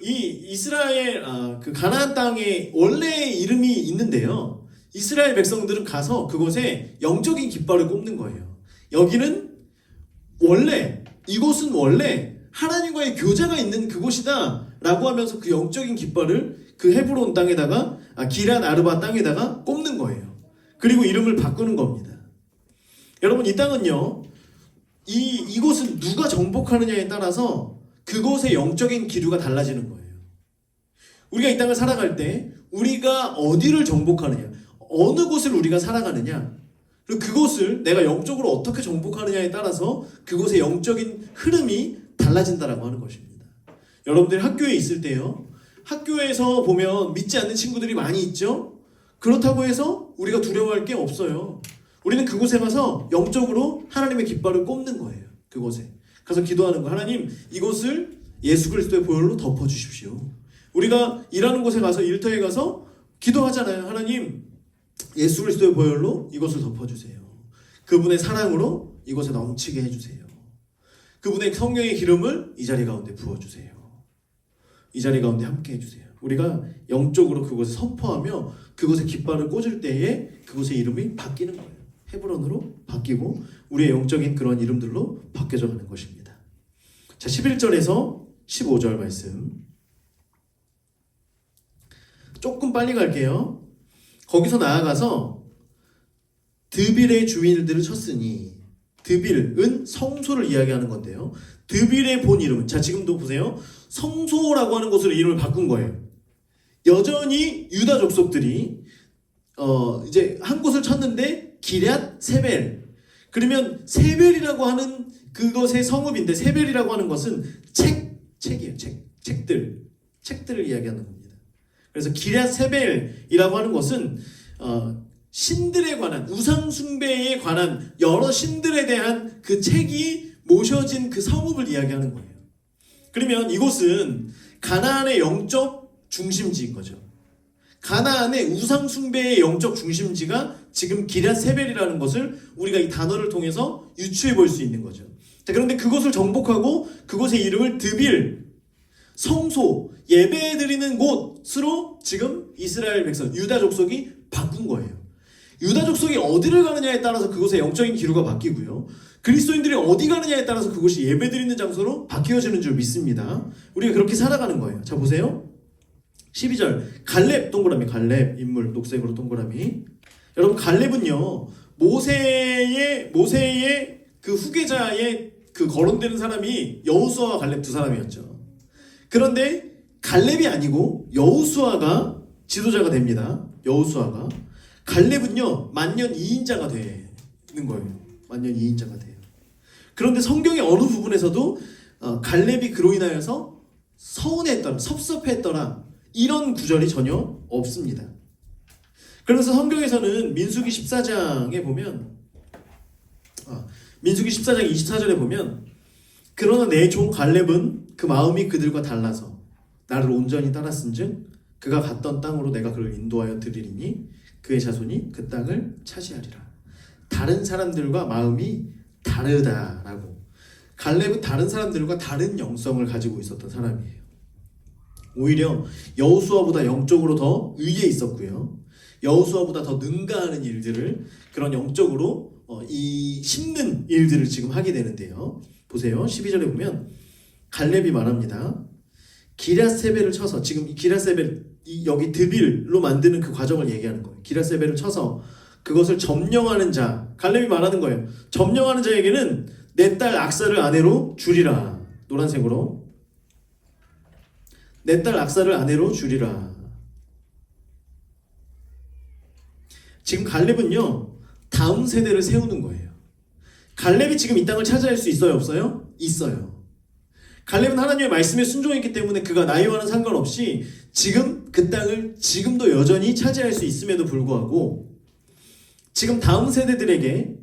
이 이스라엘 그 가나안 땅에 원래 이름이 있는데요. 이스라엘 백성들은 가서 그곳에 영적인 깃발을 꼽는 거예요. 여기는 이곳은 원래 하나님과의 교제가 있는 그곳이다 라고 하면서 그 영적인 깃발을 그 헤브론 땅에다가 기럇 아르바 땅에다가 꼽는 거예요. 그리고 이름을 바꾸는 겁니다. 여러분, 이 땅은요, 이곳은 누가 정복하느냐에 따라서 그곳의 영적인 기류가 달라지는 거예요. 우리가 이 땅을 살아갈 때 우리가 어디를 정복하느냐, 어느 곳을 우리가 살아가느냐, 그리고 그곳을 내가 영적으로 어떻게 정복하느냐에 따라서 그곳의 영적인 흐름이 달라진다라고 하는 것입니다. 여러분들이 학교에 있을 때요, 학교에서 보면 믿지 않는 친구들이 많이 있죠? 그렇다고 해서 우리가 두려워할 게 없어요. 우리는 그곳에 가서 영적으로 하나님의 깃발을 꼽는 거예요. 그곳에 가서 기도하는 거. 하나님, 이곳을 예수 그리스도의 보혈로 덮어주십시오. 우리가 일하는 곳에 가서, 일터에 가서 기도하잖아요. 하나님, 예수 그리스도의 보혈로 이곳을 덮어주세요. 그분의 사랑으로 이곳에 넘치게 해주세요. 그분의 성령의 기름을 이 자리 가운데 부어주세요. 이 자리 가운데 함께 해주세요. 우리가 영적으로 그곳에 선포하며 그곳에 깃발을 꽂을 때에 그곳의 이름이 바뀌는 거예요. 헤브론으로 바뀌고 우리의 영적인 그런 이름들로 바뀌어져 가는 것입니다. 자, 11절에서 15절 말씀. 조금 빨리 갈게요. 거기서 나아가서 드빌의 주민들을 쳤으니, 드빌은 성소를 이야기하는 건데요. 드빌의 본 이름은, 자, 지금도 보세요. 성소라고 하는 곳으로 이름을 바꾼 거예요. 여전히 유다 족속들이 이제 한 곳을 쳤는데 기럇 세벨. 그러면 세벨이라고 하는 그것의 성읍인데, 세벨이라고 하는 것은 책이에요. 책들을 이야기하는 겁니다. 그래서 기럇 세벨이라고 하는 것은 신들에 관한, 우상 숭배에 관한 여러 신들에 대한 그 책이 모셔진 그 성읍을 이야기하는 거예요. 그러면 이곳은 가나안의 영적 중심지인 거죠. 가나안의 우상 숭배의 영적 중심지가 지금 기럇 세벨이라는 것을 우리가 이 단어를 통해서 유추해 볼 수 있는 거죠. 자, 그런데 그곳을 정복하고 그곳의 이름을 드빌, 성소, 예배 드리는 곳으로 지금 이스라엘 백성, 유다 족속이 바꾼 거예요. 유다 족속이 어디를 가느냐에 따라서 그곳의 영적인 기류가 바뀌고요. 그리스도인들이 어디 가느냐에 따라서 그곳이 예배 드리는 장소로 바뀌어지는 줄 믿습니다. 우리가 그렇게 살아가는 거예요. 자, 보세요. 12절. 갈렙, 동그라미, 갈렙, 인물, 녹색으로 동그라미. 여러분, 갈렙은요, 모세의 그 후계자의 그 거론되는 사람이 여호수아와 갈렙 두 사람이었죠. 그런데 갈렙이 아니고 여호수아가 지도자가 됩니다. 여호수아가. 갈렙은요, 만년 2인자가 되는 거예요. 만년 2인자가 돼요. 그런데 성경의 어느 부분에서도 갈렙이 그로 인하여서 서운했더라, 섭섭했더라, 이런 구절이 전혀 없습니다. 그래서 성경에서는 민수기 14장에 보면, 민수기 14장 24절에 보면 그러나 내 종 갈렙은 그 마음이 그들과 달라서 나를 온전히 따랐은즉 그가 갔던 땅으로 내가 그를 인도하여 드리리니 그의 자손이 그 땅을 차지하리라. 다른 사람들과 마음이 다르다라고. 갈렙은 다른 사람들과 다른 영성을 가지고 있었던 사람이에요. 오히려 여호수아보다 영적으로 더 위에 있었고요. 여호수아보다 더 능가하는 일들을 그런 영적으로 이 심는 일들을 지금 하게 되는데요. 보세요. 12절에 보면 갈렙이 말합니다. 기랴세벨을 쳐서, 지금 이 기랴세벨 여기 드빌로 만드는 그 과정을 얘기하는 거예요. 기랴세벨을 쳐서 그것을 점령하는 자, 갈렙이 말하는 거예요. 점령하는 자에게는 내 딸 악사를 아내로 주리라. 노란색으로. 내 딸 악사를 아내로 주리라. 지금 갈렙은요, 다음 세대를 세우는 거예요. 갈렙이 지금 이 땅을 차지할 수 있어요, 없어요? 있어요. 갈렙은 하나님의 말씀에 순종했기 때문에 그가 나이와는 상관없이 지금 그 땅을 지금도 여전히 차지할 수 있음에도 불구하고 지금 다음 세대들에게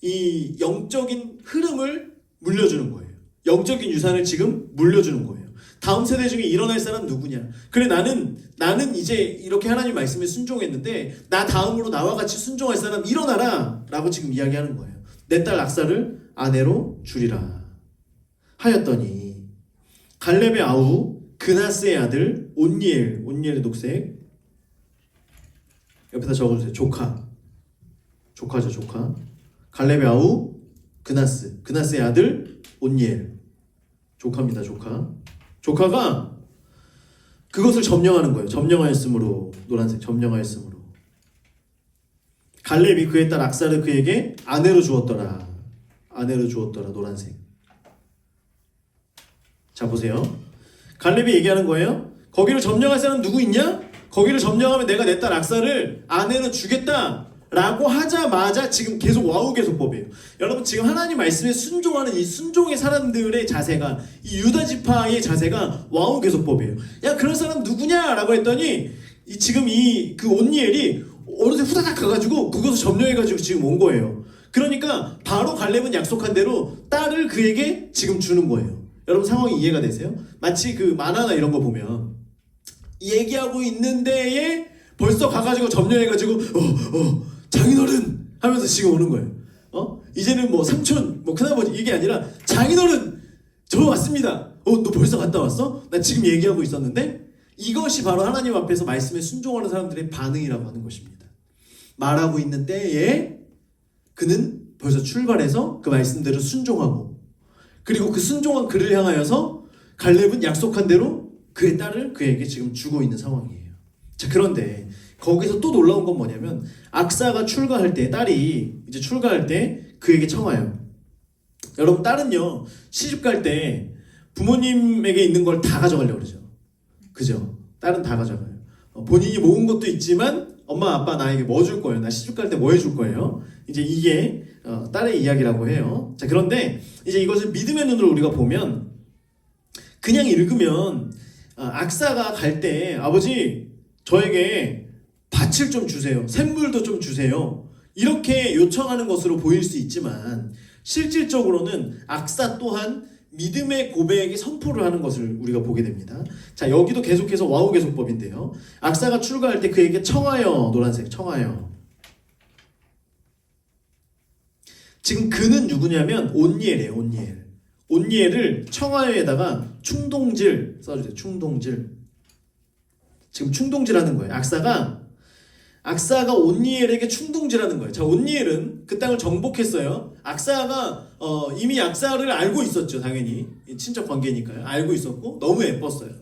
이 영적인 흐름을 물려주는 거예요. 영적인 유산을 지금 물려주는 거예요. 다음 세대 중에 일어날 사람 누구냐? 그래, 나는 이제 이렇게 하나님 말씀에 순종했는데 나 다음으로 나와 같이 순종할 사람 일어나라 라고 지금 이야기하는 거예요. 내 딸 악사를 아내로 주리라 하였더니 갈렙의 아우 그나스의 아들 온니엘의 녹색 옆에다 적어주세요. 조카죠. 조카. 갈렙의 아우 그나스의 아들 온니엘, 조카입니다. 조카가 그것을 점령하는 거예요. 점령하였으므로, 노란색, 점령하였으므로 갈렙이 그의 딸 악사를 그에게 아내로 주었더라. 노란색. 자, 보세요. 갈렙이 얘기하는 거예요. 거기를 점령할 사람 누구 있냐? 거기를 점령하면 내가 내 딸 악사를 아내로 주겠다 라고 하자마자 지금 계속 와우 계속법이에요. 여러분, 지금 하나님 말씀에 순종하는 이 순종의 사람들의 자세가, 이 유다 지파의 자세가 와우 계속법이에요. 야, 그런 사람 누구냐? 라고 했더니 지금 그 온니엘이 어느새 후다닥 가가지고 그것을 점령해가지고 지금 온 거예요. 그러니까 바로 갈렙은 약속한 대로 딸을 그에게 지금 주는 거예요. 여러분, 상황이 이해가 되세요? 마치 그 만화나 이런 거 보면 얘기하고 있는 데에 벌써 가가지고 점령해가지고 장인어른 하면서 지금 오는 거예요. 이제는 뭐 삼촌, 뭐 큰아버지 이게 아니라 장인어른 저 왔습니다. 너 벌써 갔다 왔어? 나 지금 얘기하고 있었는데. 이것이 바로 하나님 앞에서 말씀에 순종하는 사람들의 반응이라고 하는 것입니다. 말하고 있는 때에 그는 벌써 출발해서 그 말씀대로 순종하고, 그리고 그 순종한 그를 향하여서 갈렙은 약속한 대로 그의 딸을 그에게 지금 주고 있는 상황이에요. 자, 그런데 거기서 또 놀라운 건 뭐냐면 악사가 출가할 때, 딸이 이제 출가할 때 그에게 청하여. 여러분, 딸은요 시집 갈 때 부모님에게 있는 걸 다 가져가려고 그러죠. 그죠? 딸은 다 가져가요. 본인이 모은 것도 있지만 엄마 아빠 나에게 뭐 줄 거예요? 나 시집 갈 때 뭐 해줄 거예요? 이제 이게 딸의 이야기라고 해요. 자, 그런데 이제 이것을 믿음의 눈으로 우리가 보면, 그냥 읽으면 악사가 갈 때 아버지 저에게 밭을 좀 주세요, 샘물도 좀 주세요, 이렇게 요청하는 것으로 보일 수 있지만 실질적으로는 악사 또한 믿음의 고백의 선포를 하는 것을 우리가 보게 됩니다. 자, 여기도 계속해서 와우 계속법인데요. 악사가 출가할 때 그에게 청하여, 노란색, 청하여. 지금 그는 누구냐면 온니엘이에요. 온니엘을 청하여에다가 충동질 써주세요. 충동질. 지금 충동질하는 거예요. 악사가 온니엘에게 충동질하는 거예요. 자, 온니엘은 그 땅을 정복했어요. 악사가 이미 악사를 알고 있었죠. 당연히 친척 관계니까요. 알고 있었고 너무 예뻤어요.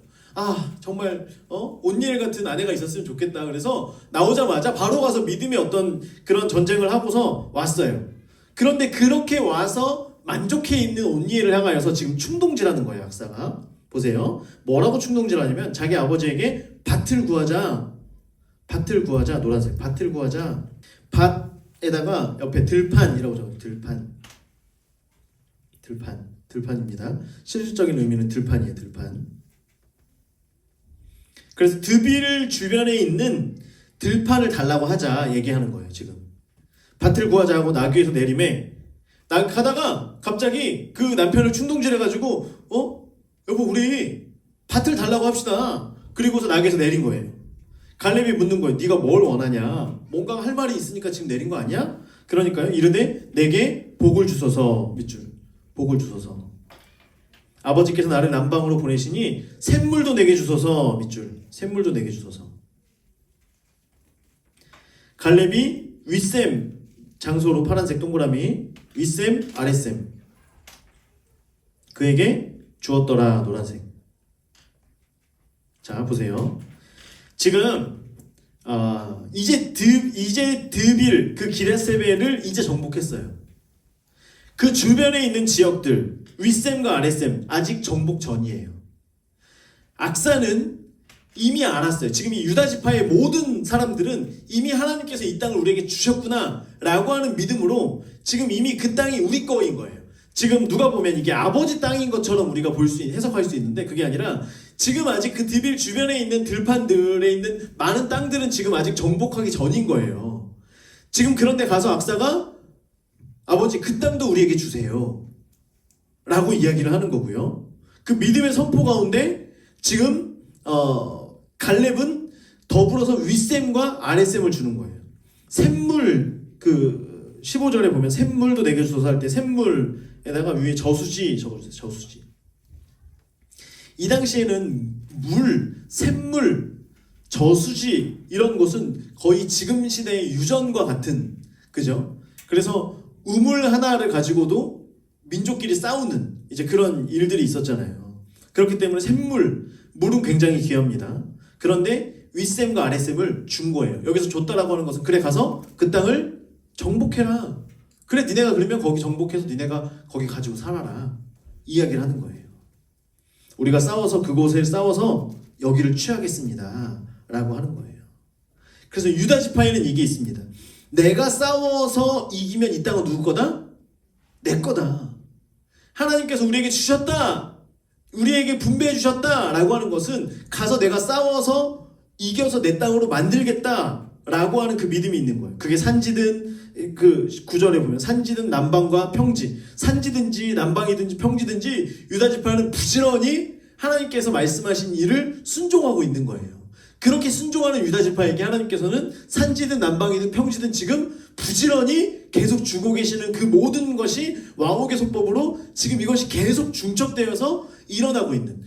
정말 온니엘 같은 아내가 있었으면 좋겠다. 그래서 나오자마자 바로 가서 믿음의 어떤 그런 전쟁을 하고서 왔어요. 그런데 그렇게 와서 만족해 있는 온니엘을 향하여서 지금 충동질하는 거예요. 악사가. 보세요. 뭐라고 충동질하냐면 자기 아버지에게 밭을 구하자, 노란색, 밭을 구하자. 밭에다가 옆에 들판이라고 적어요. 들판입니다. 실질적인 의미는 들판이에요. 들판. 그래서 드빌 주변에 있는 들판을 달라고 하자 얘기하는 거예요. 지금 밭을 구하자 하고 나귀에서 내림에 난 가다가 갑자기 그 남편을 충동질해가지고 여보 우리 밭을 달라고 합시다. 그리고서 나귀에서 내린 거예요. 갈렙이 묻는 거예요. 네가 뭘 원하냐? 뭔가 할 말이 있으니까 지금 내린 거 아니야? 그러니까요. 이르되 내게 복을 주소서. 밑줄 복을 주소서. 아버지께서 나를 남방으로 보내시니 샘물도 내게 주소서. 밑줄 샘물도 내게 주소서. 갈렙이 윗샘 장소로 파란색 동그라미 윗샘 아랫샘 그에게 주었더라. 노란색. 자 보세요. 지금 이제 드빌 그 기레세벨을 이제 정복했어요. 그 주변에 있는 지역들 윗샘과 아랫샘 아직 정복 전이에요. 악사는 이미 알았어요. 지금 이 유다 지파의 모든 사람들은 이미 하나님께서 이 땅을 우리에게 주셨구나 라고 하는 믿음으로 지금 이미 그 땅이 우리 거인 거예요. 지금 누가 보면 이게 아버지 땅인 것처럼 우리가 해석할 수 있는데 그게 아니라 지금 아직 그 드빌 주변에 있는 들판들에 있는 많은 땅들은 지금 아직 정복하기 전인 거예요. 지금 그런데 가서 악사가 아버지 그 땅도 우리에게 주세요 라고 이야기를 하는 거고요. 그 믿음의 선포 가운데 지금 갈렙은 더불어서 윗샘과 아랫샘을 주는 거예요. 샘물 그 15절에 보면 샘물도 내게 주소서 할 때 샘물에다가 위에 저수지 적어주세요. 저수지. 이 당시에는 물, 샘물, 저수지 이런 곳은 거의 지금 시대의 유전과 같은 그죠? 그래서 우물 하나를 가지고도 민족끼리 싸우는 이제 그런 일들이 있었잖아요. 그렇기 때문에 물은 굉장히 귀합니다. 그런데 윗샘과 아랫샘을 준 거예요. 여기서 줬다라고 하는 것은 그래 가서 그 땅을 정복해라. 그래 니네가 그러면 거기 정복해서 니네가 거기 가지고 살아라. 이야기를 하는 거예요. 우리가 그곳에 싸워서 여기를 취하겠습니다. 라고 하는 거예요. 그래서 유다 지파에는 이게 있습니다. 내가 싸워서 이기면 이 땅은 누구 거다? 내 거다. 하나님께서 우리에게 주셨다. 우리에게 분배해 주셨다. 라고 하는 것은 가서 내가 싸워서 이겨서 내 땅으로 만들겠다. 라고 하는 그 믿음이 있는 거예요. 그게 산지든 그 구절에 보면 산지든 남방과 평지 산지든지 남방이든지 평지든지 유다 지파는 부지런히 하나님께서 말씀하신 일을 순종하고 있는 거예요. 그렇게 순종하는 유다 지파에게 하나님께서는 산지든 남방이든 평지든 지금 부지런히 계속 주고 계시는 그 모든 것이 와옥의 소법으로 지금 이것이 계속 중첩되어서 일어나고 있는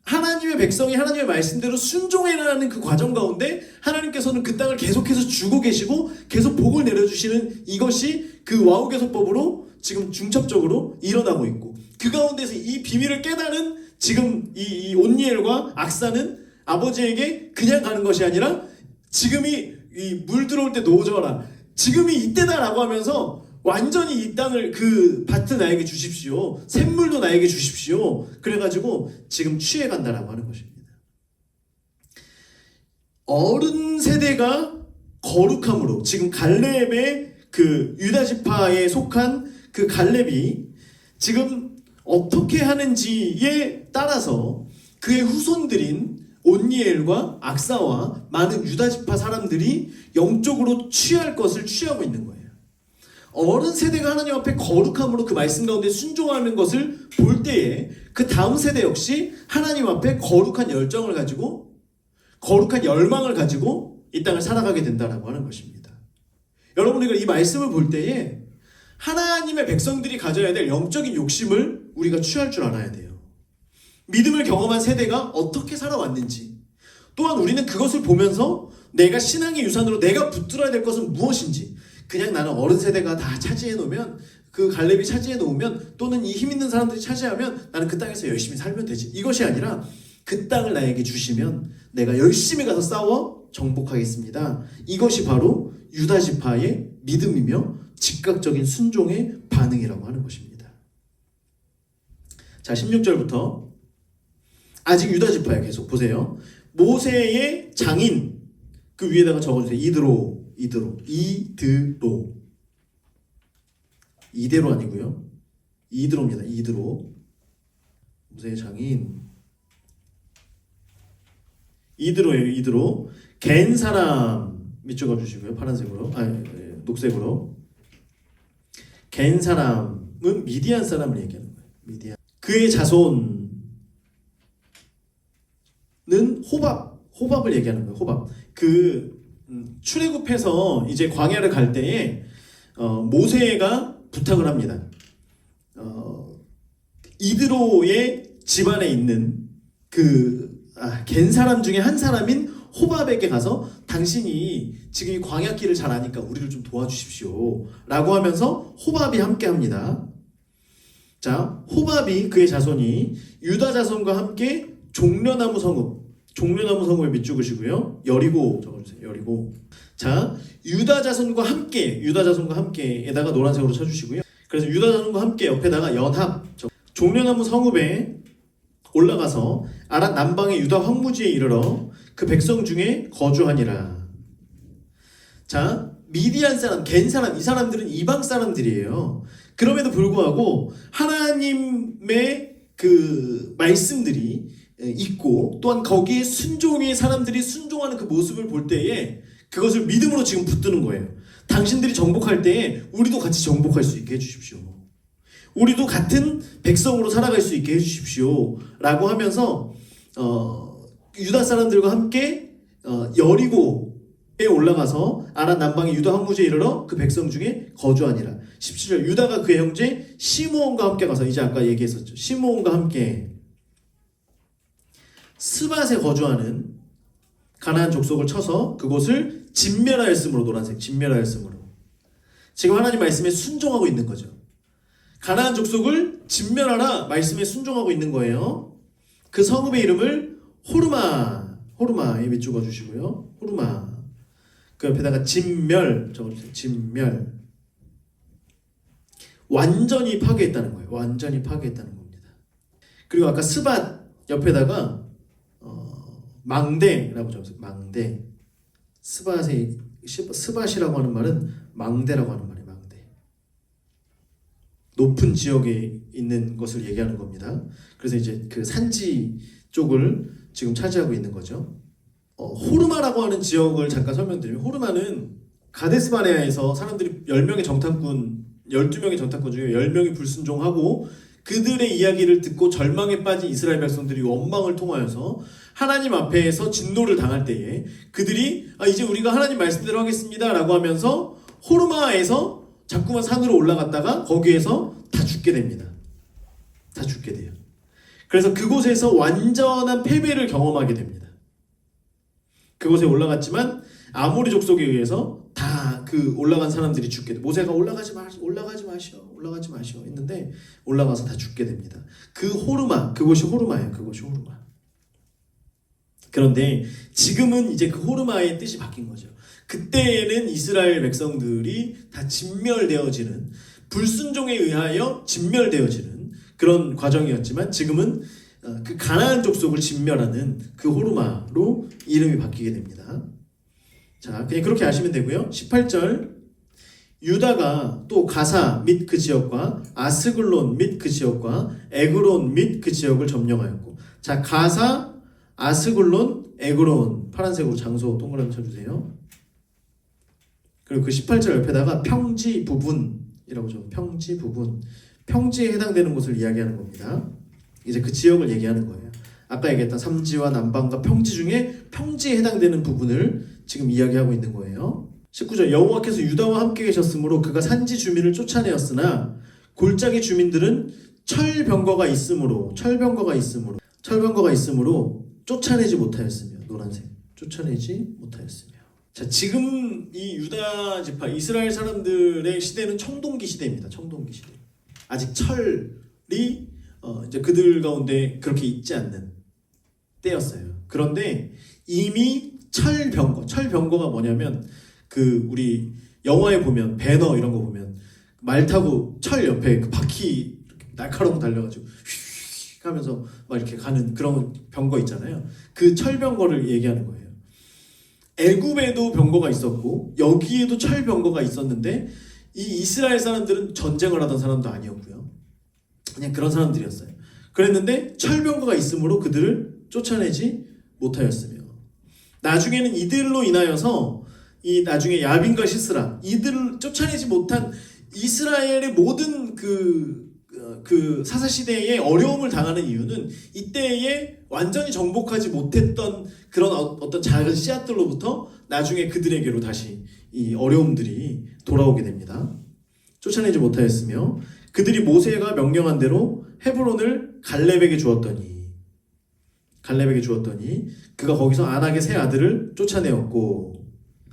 하나님의 백성이 하나님의 말씀대로 순종해라는 그 과정 가운데 하나님께서는 그 땅을 계속해서 주고 계시고 계속 복을 내려주시는 이것이 그 와옥의 소법으로 지금 중첩적으로 일어나고 있고 그 가운데서 이 비밀을 깨달은 지금 이 온니엘과 악사는 아버지에게 그냥 가는 것이 아니라 지금이 이 물 들어올 때 노져라 지금이 이때다라고 하면서 완전히 이 땅을 그 밭을 나에게 주십시오. 샘물도 나에게 주십시오. 그래가지고 지금 취해간다라고 하는 것입니다. 어른 세대가 거룩함으로 지금 갈렙의 그 유다 지파에 속한 그 갈렙이 지금 어떻게 하는지에 따라서 그의 후손들인 온니엘과 악사와 많은 유다 지파 사람들이 영적으로 취할 것을 취하고 있는 거예요. 어른 세대가 하나님 앞에 거룩함으로 그 말씀 가운데 순종하는 것을 볼 때에 그 다음 세대 역시 하나님 앞에 거룩한 열정을 가지고 거룩한 열망을 가지고 이 땅을 살아가게 된다라고 하는 것입니다. 여러분이 이 말씀을 볼 때에 하나님의 백성들이 가져야 될 영적인 욕심을 우리가 취할 줄 알아야 돼요. 믿음을 경험한 세대가 어떻게 살아왔는지 또한 우리는 그것을 보면서 내가 신앙의 유산으로 내가 붙들어야 될 것은 무엇인지 그냥 나는 어른 세대가 다 차지해 놓으면 그 갈렙이 차지해 놓으면 또는 이 힘 있는 사람들이 차지하면 나는 그 땅에서 열심히 살면 되지 이것이 아니라 그 땅을 나에게 주시면 내가 열심히 가서 싸워 정복하겠습니다. 이것이 바로 유다 지파의 믿음이며 즉각적인 순종의 반응이라고 하는 것입니다. 자 16절부터 아직 유다 지파에 계속 보세요. 모세의 장인 그 위에다가 적어주세요. 이대로 아니고요. 이드로입니다. 이드로. 모세의 장인 이드로예요. 이드로. 겐 사람 밑줄 그어주시고요. 파란색으로 녹색으로. 겐 사람은 미디안 사람을 얘기하는 거예요. 미디안. 그의 자손은 호밥을 얘기하는 거예요. 호밥. 출애굽해서 이제 광야를 갈 때에 모세가 부탁을 합니다. 이드로의 집안에 있는 겐 사람 중에 한 사람인 호밥에게 가서 당신이 지금 이 광야길을 잘 아니까 우리를 좀 도와주십시오 라고 하면서 호밥이 함께 합니다. 자, 호밥이 그의 자손이 유다 자손과 함께 종려나무 성읍에 밑죽으시고요. 여리고 적어주세요. 여리고. 자, 유다 자손과 함께에다가 노란색으로 쳐주시고요. 그래서 유다 자손과 함께 옆에다가 연합 종려나무 성읍에 올라가서 아랏 남방의 유다 황무지에 이르러 그 백성 중에 거주하니라. 자, 미디안 사람, 겐 사람, 이 사람들은 이방 사람들이에요. 그럼에도 불구하고 하나님의 그 말씀들이 있고 또한 거기에 순종의 사람들이 순종하는 그 모습을 볼 때에 그것을 믿음으로 지금 붙드는 거예요. 당신들이 정복할 때에 우리도 같이 정복할 수 있게 해주십시오. 우리도 같은 백성으로 살아갈 수 있게 해주십시오 라고 하면서 유다 사람들과 함께 여리고에 올라가서 아랏 남방의 유다 황무지에 이르러 그 백성 중에 거주하니라. 17절 유다가 그의 형제 시므온과 함께 가서 이제 아까 얘기했었죠. 시므온과 함께 스밧에 거주하는 가나안 족속을 쳐서 그곳을 진멸하였으므로. 노란색 진멸하였으므로. 지금 하나님 말씀에 순종하고 있는 거죠. 가나안 족속을 진멸하라 말씀에 순종하고 있는 거예요. 그 성읍의 이름을 호르마에 밑줄어 주시고요. 호르마. 그 옆에다가 진멸 적어주세요. 진멸. 완전히 파괴했다는 거예요. 완전히 파괴했다는 겁니다. 그리고 아까 스밧 옆에다가 망대라고 적었어요. 망대. 스밧이라고 하는 말은 망대라고 하는 말이에요. 망대. 높은 지역에 있는 것을 얘기하는 겁니다. 그래서 이제 그 산지 쪽을 지금 차지하고 있는 거죠. 호르마라고 하는 지역을 잠깐 설명드리면, 호르마는 가데스바네아에서 사람들이 10명의 정탐꾼, 12명의 정탐꾼 중에 10명이 불순종하고 그들의 이야기를 듣고 절망에 빠진 이스라엘 백성들이 원망을 통하여서 하나님 앞에서 진노를 당할 때에 그들이 이제 우리가 하나님 말씀대로 하겠습니다 라고 하면서 호르마에서 자꾸만 산으로 올라갔다가 거기에서 다 죽게 됩니다. 다 죽게 돼요. 그래서 그곳에서 완전한 패배를 경험하게 됩니다. 그곳에 올라갔지만 아모리 족속에 의해서 다 그 올라간 사람들이 죽게 돼. 모세가 올라가지 마시오 했는데 올라가서 다 죽게 됩니다. 그 호르마, 그곳이 호르마예요. 그곳이 호르마. 그런데 지금은 이제 그 호르마의 뜻이 바뀐 거죠. 그때는 이스라엘 백성들이 다 진멸되어지는, 불순종에 의하여 진멸되어지는 그런 과정이었지만 지금은 그 가나안 족속을 진멸하는 그 호르마로 이름이 바뀌게 됩니다. 자, 그냥 그렇게 아시면 되고요. 18절 유다가 또 가사 및 그 지역과 아스글론 및 그 지역과 에그론 및 그 지역을 점령하였고. 자, 가사, 아스글론, 에그론 파란색으로 장소 동그라미 쳐주세요. 그리고 그 18절 옆에다가 평지 부분이라고 좀 평지 부분, 평지에 해당되는 곳을 이야기하는 겁니다. 이제 그 지역을 얘기하는 거예요. 아까 얘기했던 삼지와 남방과 평지 중에 평지에 해당되는 부분을 지금 이야기하고 있는 거예요. 19절 여호와께서 유다와 함께 계셨으므로 그가 산지 주민을 쫓아내었으나 골짜기 주민들은 철병거가 있으므로 쫓아내지 못하였으며. 노란색 쫓아내지 못하였으며. 자, 지금 이 유다 지파 이스라엘 사람들의 시대는 청동기 시대입니다. 청동기 시대. 아직 철이 이제 그들 가운데 그렇게 있지 않는 때였어요. 그런데 이미 철병거가 뭐냐면 그 우리 영화에 보면 배너 이런 거 보면 말 타고 철 옆에 그 바퀴 이렇게 날카로운 거 달려가지고 휙 하면서 막 이렇게 가는 그런 병거 있잖아요. 그 철병거를 얘기하는 거예요. 애굽에도 병거가 있었고 여기에도 철병거가 있었는데 이 이스라엘 사람들은 전쟁을 하던 사람도 아니었고요. 그냥 그런 사람들이었어요. 그랬는데 철병거가 있으므로 그들을 쫓아내지 못하였으며. 나중에는 이들로 인하여서 이 나중에 야빈과 시스라, 이들을 쫓아내지 못한 이스라엘의 모든 그 사사 시대에 어려움을 당하는 이유는 이때에 완전히 정복하지 못했던 그런 어떤 작은 씨앗들로부터 나중에 그들에게로 다시 이 어려움들이 돌아오게 됩니다. 쫓아내지 못하였으며 그들이 모세가 명령한 대로 헤브론을 갈렙에게 주었더니 그가 거기서 안악의 세 아들을 쫓아내었고,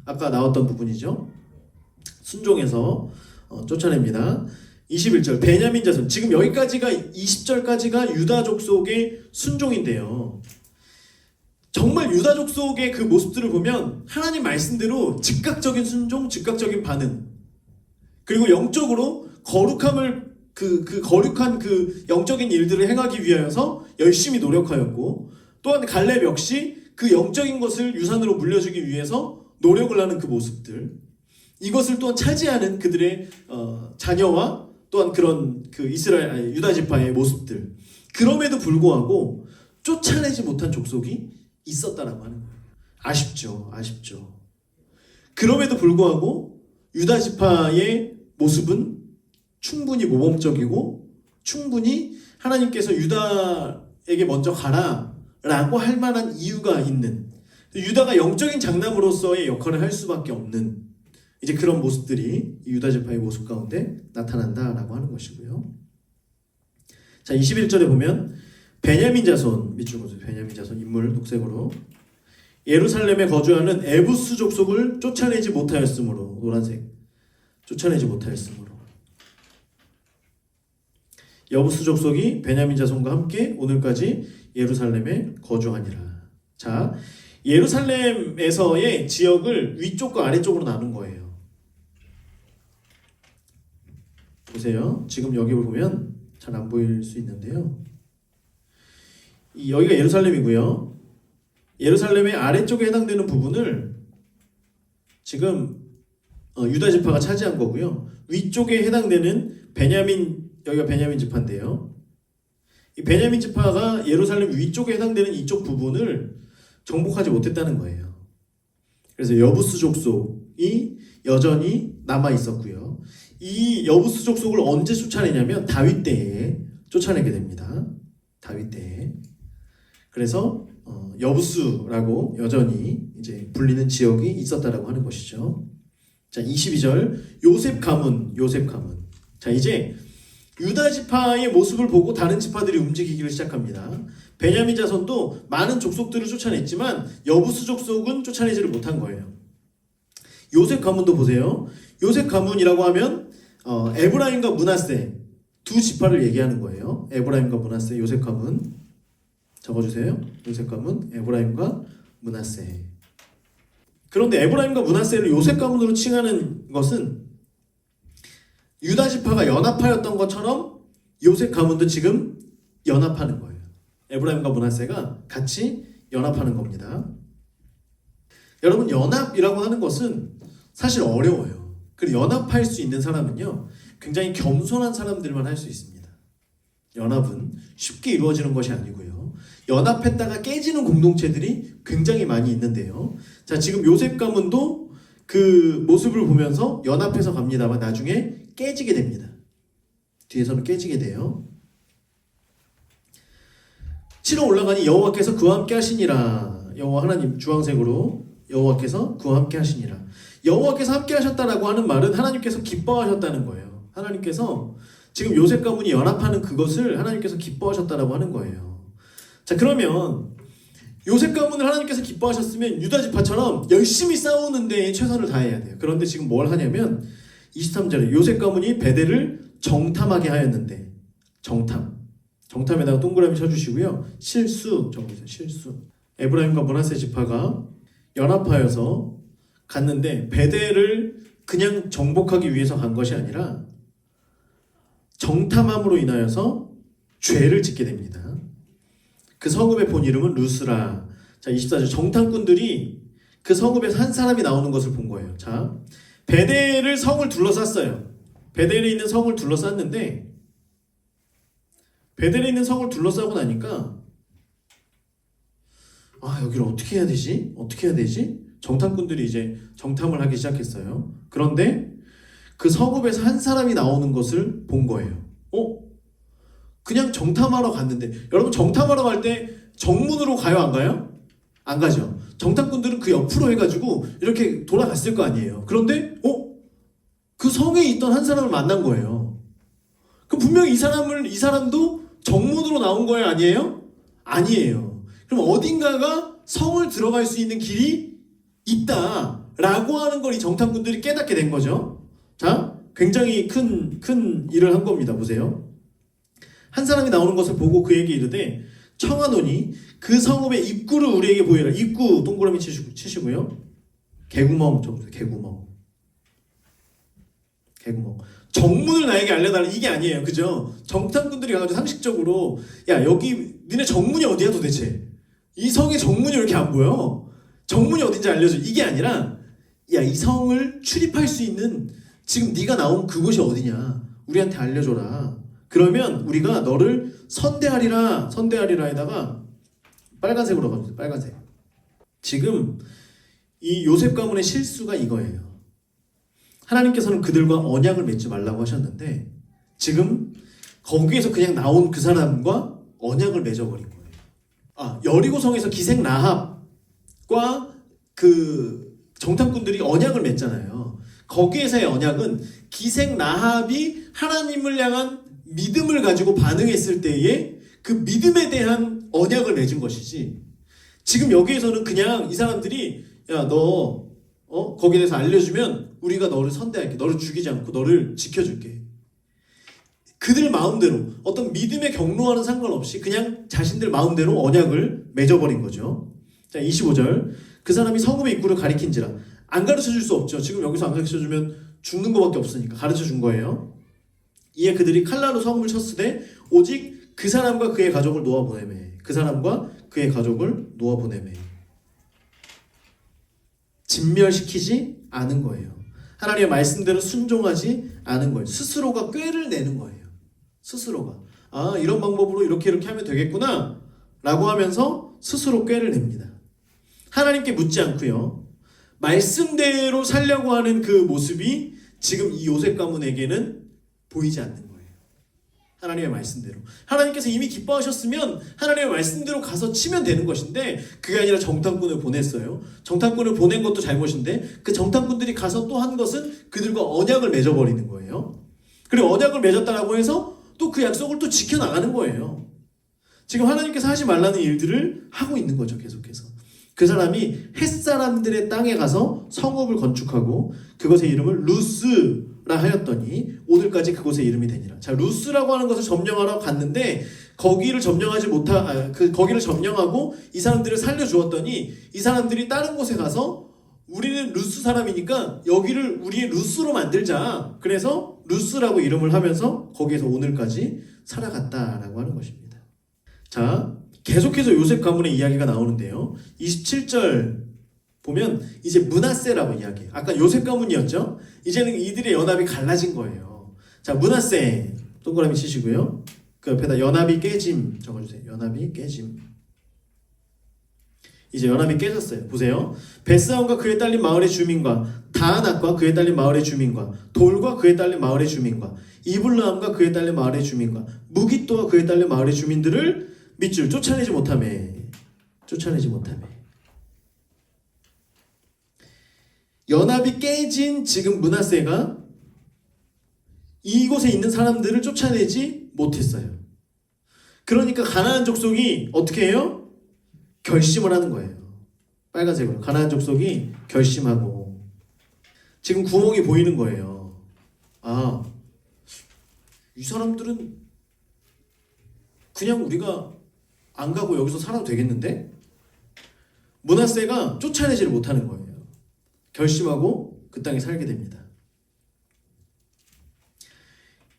아까 나왔던 부분이죠. 순종해서 쫓아냅니다. 21절 베냐민 자손, 지금 여기까지가 20절까지가 유다 족속의 순종인데요. 정말 유다 족속의 그 모습들을 보면 하나님 말씀대로 즉각적인 순종, 즉각적인 반응, 그리고 영적으로 거룩함을 거룩한 그 영적인 일들을 행하기 위하여서 열심히 노력하였고, 또한 갈렙 역시 그 영적인 것을 유산으로 물려주기 위해서 노력을 하는 그 모습들, 이것을 또한 차지하는 그들의 자녀와 또한 그런 그 유다 지파의 모습들, 그럼에도 불구하고 쫓아내지 못한 족속이 있었다라고 하는 거예요. 아쉽죠. 그럼에도 불구하고 유다 지파의 모습은 충분히 모범적이고 충분히 하나님께서 유다에게 먼저 가라라고 할 만한 이유가 있는, 유다가 영적인 장남으로서의 역할을 할 수밖에 없는 이제 그런 모습들이 유다 지파의 모습 가운데 나타난다라고 하는 것이고요. 자, 21절에 보면 베냐민 자손, 밑줄 보세요. 베냐민 자손 인물 녹색으로 예루살렘에 거주하는 에부스 족속을 쫓아내지 못하였으므로, 노란색, 쫓아내지 못하였으므로 여부스 족속이 베냐민 자손과 함께 오늘까지 예루살렘에 거주하니라. 자, 예루살렘에서의 지역을 위쪽과 아래쪽으로 나눈 거예요. 보세요. 지금 여기 보면 잘 안 보일 수 있는데요. 여기가 예루살렘이고요. 예루살렘의 아래쪽에 해당되는 부분을 지금 유다 지파가 차지한 거고요. 위쪽에 해당되는 여기가 베냐민 지파인데요. 이 베냐민 지파가 예루살렘 위쪽에 해당되는 이쪽 부분을 정복하지 못했다는 거예요. 그래서 여부스 족속이 여전히 남아 있었고요. 이 여부스 족속을 언제 쫓아내냐면 다윗 때에 쫓아내게 됩니다. 다윗 때에. 그래서 여부스라고 여전히 이제 불리는 지역이 있었다라고 하는 것이죠. 자, 22절 요셉 가문. 자, 이제 유다 지파의 모습을 보고 다른 지파들이 움직이기를 시작합니다. 베냐민 자손도 많은 족속들을 쫓아냈지만 여부스 족속은 쫓아내지를 못한 거예요. 요셉 가문도 보세요. 요셉 가문이라고 하면 에브라임과 므낫세 두 지파를 얘기하는 거예요. 에브라임과 므낫세, 요셉 가문 적어주세요. 요셉 가문, 에브라임과 므낫세. 그런데 에브라임과 므낫세를 요셉 가문으로 칭하는 것은 유다 지파가 연합하였던 것처럼 요셉 가문도 지금 연합하는 거예요. 에브라임과 므낫세가 같이 연합하는 겁니다. 여러분, 연합이라고 하는 것은 사실 어려워요. 그리고 연합할 수 있는 사람은요, 굉장히 겸손한 사람들만 할 수 있습니다. 연합은 쉽게 이루어지는 것이 아니고요. 연합했다가 깨지는 공동체들이 굉장히 많이 있는데요. 자, 지금 요셉 가문도 그 모습을 보면서 연합해서 갑니다만 나중에 깨지게 됩니다. 뒤에서는 깨지게 돼요. 7월 올라가니 여호와께서 그와 함께 하시니라. 여호와 하나님, 주황색으로 여호와께서 그와 함께 하시니라. 여호와께서 함께 하셨다라고 하는 말은 하나님께서 기뻐하셨다는 거예요. 하나님께서 지금 요셉 가문이 연합하는 그것을 하나님께서 기뻐하셨다라고 하는 거예요. 자, 그러면 요셉 가문을 하나님께서 기뻐하셨으면 유다 지파처럼 열심히 싸우는 데에 최선을 다해야 돼요. 그런데 지금 뭘 하냐면 23절에 요셉 가문이 베델을 정탐하게 하였는데, 정탐에다가 동그라미 쳐주시고요. 실수 적어주세요. 실수. 에브라임과 므낫세 지파가 연합하여서 갔는데 베델을 그냥 정복하기 위해서 간 것이 아니라 정탐함으로 인하여서 죄를 짓게 됩니다. 그 성읍의 본 이름은 루스라. 자, 24절 정탐꾼들이 그 성읍에서 한 사람이 나오는 것을 본 거예요. 자, 베델을 성을 둘러쌌어요. 베델에 있는 성을 둘러쌌는데, 베델에 있는 성을 둘러싸고 나니까 여기를 어떻게 해야 되지? 정탐꾼들이 이제 정탐을 하기 시작했어요. 그런데 그 성읍에서 한 사람이 나오는 것을 본 거예요. 그냥 정탐하러 갔는데, 여러분 정탐하러 갈 때 정문으로 가요, 안 가요? 안 가죠. 정탐꾼들은 그 옆으로 해가지고 이렇게 돌아갔을 거 아니에요. 그런데 그 성에 있던 한 사람을 만난 거예요. 그럼 분명히 이 사람도 정문으로 나온 거예요, 아니에요? 아니에요. 그럼 어딘가가 성을 들어갈 수 있는 길이 있다라고 하는 걸 이 정탐꾼들이 깨닫게 된 거죠. 자, 굉장히 큰 일을 한 겁니다. 보세요. 한 사람이 나오는 것을 보고 그에게 이르되 청하노니 그 성읍의 입구를 우리에게 보이라. 입구 동그라미 치시고요. 개구멍 적으세요. 개구멍. 정문을 나에게 알려달라, 이게 아니에요. 그죠? 정탐꾼들이 가가지고 상식적으로 야, 여기 니네 정문이 어디야 도대체? 이 성의 정문이 왜 이렇게 안 보여? 정문이 어딘지 알려줘. 이게 아니라 야, 이 성을 출입할 수 있는 지금 네가 나온 그곳이 어디냐? 우리한테 알려줘라. 그러면 우리가 너를 선대하리라에다가 빨간색으로 가주세요. 빨간색. 지금 이 요셉 가문의 실수가 이거예요. 하나님께서는 그들과 언약을 맺지 말라고 하셨는데 지금 거기에서 그냥 나온 그 사람과 언약을 맺어버린 거예요. 여리고성에서 기생 라합과 그 정탐꾼들이 언약을 맺잖아요. 거기에서의 언약은 기생 라합이 하나님을 향한 믿음을 가지고 반응했을 때에 그 믿음에 대한 언약을 맺은 것이지, 지금 여기에서는 그냥 이 사람들이 야, 너 거기에 대해서 알려주면 우리가 너를 선대할게, 너를 죽이지 않고 너를 지켜줄게. 그들 마음대로 어떤 믿음의 경로와는 상관없이 그냥 자신들 마음대로 언약을 맺어버린 거죠. 자, 25절. 그 사람이 성읍의 입구를 가리킨지라. 안 가르쳐줄 수 없죠. 지금 여기서 안 가르쳐주면 죽는 것밖에 없으니까 가르쳐준 거예요. 이에 그들이 칼날로 성읍을 쳤으되 오직 그 사람과 그의 가족을 놓아보내매. 그 사람과 그의 가족을 놓아보내매. 진멸시키지 않은 거예요. 하나님의 말씀대로 순종하지 않은 거예요. 스스로가 꾀를 내는 거예요. 스스로가 이런 방법으로 이렇게 하면 되겠구나 라고 하면서 스스로 꾀를 냅니다. 하나님께 묻지 않고요, 말씀대로 살려고 하는 그 모습이 지금 이 요셉 가문에게는 보이지 않는 거예요. 하나님의 말씀대로. 하나님께서 이미 기뻐하셨으면 하나님의 말씀대로 가서 치면 되는 것인데 그게 아니라 정탐꾼을 보냈어요. 정탐꾼을 보낸 것도 잘못인데 그 정탐꾼들이 가서 또 한 것은 그들과 언약을 맺어버리는 거예요. 그리고 언약을 맺었다라고 해서 또 그 약속을 또 지켜나가는 거예요. 지금 하나님께서 하지 말라는 일들을 하고 있는 거죠. 계속해서. 그 사람이 햇사람들의 땅에 가서 성읍을 건축하고 그것의 이름을 루스라 하였더니 오늘까지 그곳의 이름이 되니라. 자, 루스라고 하는 것을 점령하러 갔는데 거기를 거기를 점령하고 이 사람들을 살려주었더니 이 사람들이 다른 곳에 가서 우리는 루스 사람이니까 여기를 우리의 루스로 만들자. 그래서 루스라고 이름을 하면서 거기에서 오늘까지 살아갔다라고 하는 것입니다. 자, 계속해서 요셉 가문의 이야기가 나오는데요. 27절 보면 이제 므낫세라고 이야기해요. 아까 요셉 가문이었죠. 이제는 이들의 연합이 갈라진 거예요. 자, 므낫세 동그라미 치시고요. 그 옆에다 연합이 깨짐 적어주세요. 연합이 깨짐. 이제 연합이 깨졌어요. 보세요. 벳사온과 그의 딸린 마을의 주민과 다아낙과 그의 딸린 마을의 주민과 돌과 그의 딸린 마을의 주민과 이블라함과 그의 딸린 마을의 주민과 무깃도와 그의 딸린 마을의 주민들을 밑줄 쫓아내지 못하매. 연합이 깨진 지금 므낫세가 이곳에 있는 사람들을 쫓아내지 못했어요. 그러니까 가나안 족속이 어떻게 해요? 결심을 하는 거예요. 빨간색으로. 가나안 족속이 결심하고 지금 구멍이 보이는 거예요. 이 사람들은 그냥 우리가 안 가고 여기서 살아도 되겠는데? 므낫세가 쫓아내지를 못하는 거예요. 결심하고 그 땅에 살게 됩니다.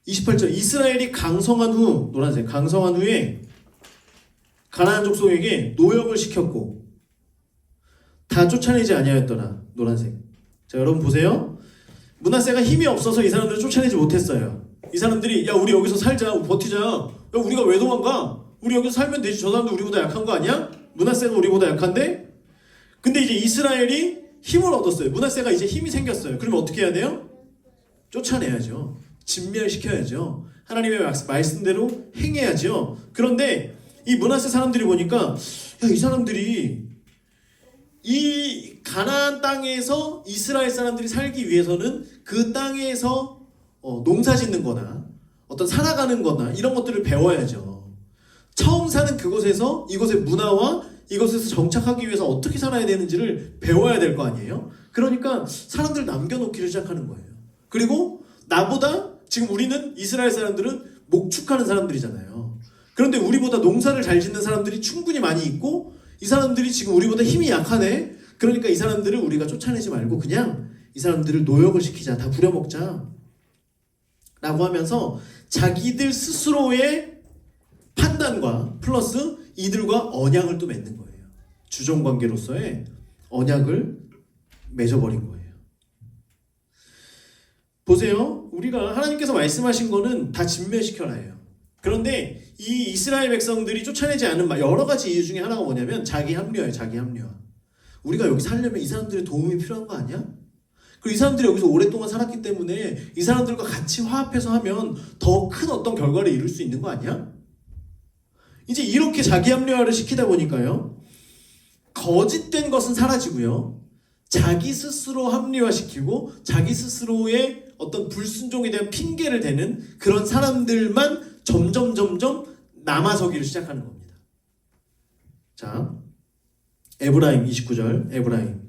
28절. 이스라엘이 강성한 후, 노란색, 강성한 후에 가나안 족속에게 노역을 시켰고 다 쫓아내지 아니하였더라. 노란색. 자, 여러분 보세요. 므낫세가 힘이 없어서 이 사람들을 쫓아내지 못했어요. 이 사람들이 야, 우리 여기서 살자, 버티자. 야, 우리가 왜 도망가? 우리 여기서 살면 되지. 저 사람도 우리보다 약한 거 아니야? 므낫세가 우리보다 약한데? 근데 이제 이스라엘이 힘을 얻었어요. 므낫세가 이제 힘이 생겼어요. 그러면 어떻게 해야 돼요? 쫓아내야죠. 진멸시켜야죠. 하나님의 말씀대로 행해야죠. 그런데 이 므낫세 사람들이 보니까 이 사람들이 이 가나안 땅에서 이스라엘 사람들이 살기 위해서는 그 땅에서 농사 짓는 거나 어떤 살아가는 거나 이런 것들을 배워야죠. 처음 사는 그곳에서 이곳의 문화와 이곳에서 정착하기 위해서 어떻게 살아야 되는지를 배워야 될 거 아니에요? 그러니까 사람들 남겨놓기를 시작하는 거예요. 그리고 나보다 지금 우리는 이스라엘 사람들은 목축하는 사람들이잖아요. 그런데 우리보다 농사를 잘 짓는 사람들이 충분히 많이 있고 이 사람들이 지금 우리보다 힘이 약하네. 그러니까 이 사람들을 우리가 쫓아내지 말고 그냥 이 사람들을 노역을 시키자. 다 부려먹자. 라고 하면서 자기들 스스로의 판단과 플러스 이들과 언약을 또 맺는 거예요. 주종관계로서의 언약을 맺어버린 거예요. 보세요. 우리가 하나님께서 말씀하신 거는 다 진멸시켜놔요. 그런데 이 이스라엘 백성들이 쫓아내지 않은 여러 가지 이유 중에 하나가 뭐냐면 자기 합리화예요. 자기 합리화. 우리가 여기 살려면 이 사람들의 도움이 필요한 거 아니야? 그리고 이 사람들이 여기서 오랫동안 살았기 때문에 이 사람들과 같이 화합해서 하면 더 큰 어떤 결과를 이룰 수 있는 거 아니야? 이제 이렇게 자기 합리화를 시키다 보니까요. 거짓된 것은 사라지고요. 자기 스스로 합리화시키고 자기 스스로의 어떤 불순종에 대한 핑계를 대는 그런 사람들만 점점 남아서기를 시작하는 겁니다. 자, 에브라임 29절 에브라임.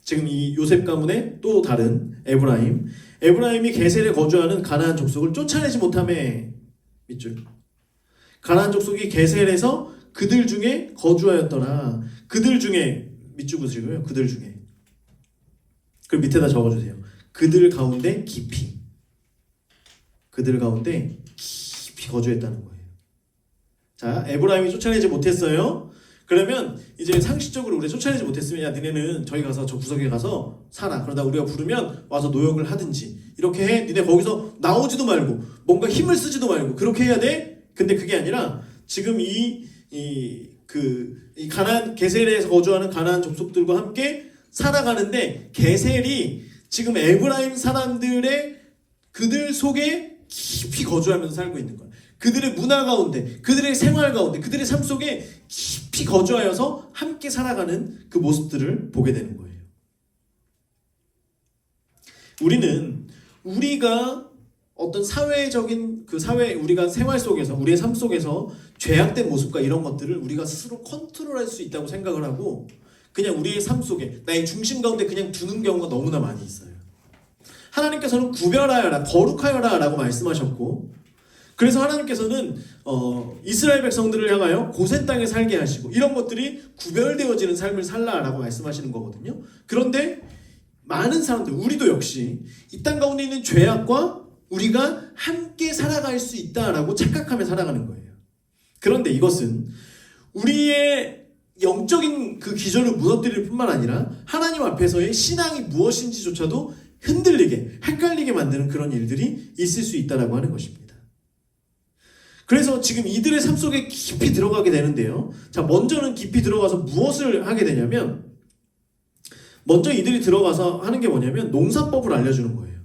지금 이 요셉 가문의 또 다른 에브라임. 에브라임이 게셀에 거주하는 가나안 족속을 쫓아내지 못하매 밑줄. 가나안 족속이 게셀에서 그들 중에 거주하였더라. 그들 중에 밑줄 붙이고요. 그들 중에. 그 밑에다 적어주세요. 그들 가운데 깊이. 그들 가운데 깊이 거주했다는 거예요. 자, 에브라임이 쫓아내지 못했어요. 그러면 이제 상식적으로 우리 쫓아내지 못했으면 야 니네는 저기 가서 저 구석에 가서 살아. 그러다 우리가 부르면 와서 노역을 하든지 이렇게 해. 니네 거기서 나오지도 말고 뭔가 힘을 쓰지도 말고 그렇게 해야 돼. 근데 그게 아니라 지금 이 가나안 게셀에서 거주하는 가나안 족속들과 함께 살아가는데 게셀이 지금 에브라임 사람들의 그들 속에 깊이 거주하면서 살고 있는 거예요. 그들의 문화 가운데, 그들의 생활 가운데, 그들의 삶 속에 깊이 거주하여서 함께 살아가는 그 모습들을 보게 되는 거예요. 우리는 우리가 어떤 사회적인 우리가 생활 속에서, 우리의 삶 속에서 죄악된 모습과 이런 것들을 우리가 스스로 컨트롤할 수 있다고 생각을 하고 그냥 우리의 삶 속에 나의 중심 가운데 그냥 두는 경우가 너무나 많이 있어요. 하나님께서는 구별하여라, 거룩하여라 라고 말씀하셨고 그래서 하나님께서는 이스라엘 백성들을 향하여 고센 땅에 살게 하시고 이런 것들이 구별되어지는 삶을 살라라고 말씀하시는 거거든요. 그런데 많은 사람들, 우리도 역시 이 땅 가운데 있는 죄악과 우리가 함께 살아갈 수 있다라고 착각하며 살아가는 거예요. 그런데 이것은 우리의 영적인 그 기준을 무너뜨릴 뿐만 아니라 하나님 앞에서의 신앙이 무엇인지조차도 흔들리게, 헷갈리게 만드는 그런 일들이 있을 수 있다라고 하는 것입니다. 그래서 지금 이들의 삶 속에 깊이 들어가게 되는데요. 자, 먼저는 깊이 들어가서 무엇을 하게 되냐면 먼저 이들이 들어가서 하는 게 뭐냐면 농사법을 알려주는 거예요.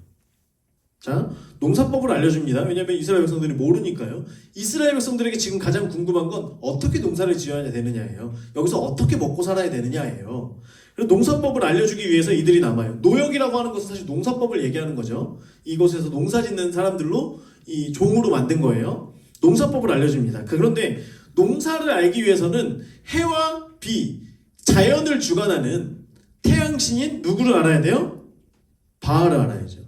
자, 농사법을 알려줍니다. 왜냐하면 이스라엘 백성들이 모르니까요. 이스라엘 백성들에게 지금 가장 궁금한 건 어떻게 농사를 지어야 되느냐예요. 여기서 어떻게 먹고 살아야 되느냐예요. 그래서 농사법을 알려주기 위해서 이들이 남아요. 노역이라고 하는 것은 사실 농사법을 얘기하는 거죠. 이곳에서 농사 짓는 사람들로 이 종으로 만든 거예요. 농사법을 알려줍니다. 그런데 농사를 알기 위해서는 해와 비, 자연을 주관하는 태양신인 누구를 알아야 돼요? 바알을 알아야죠.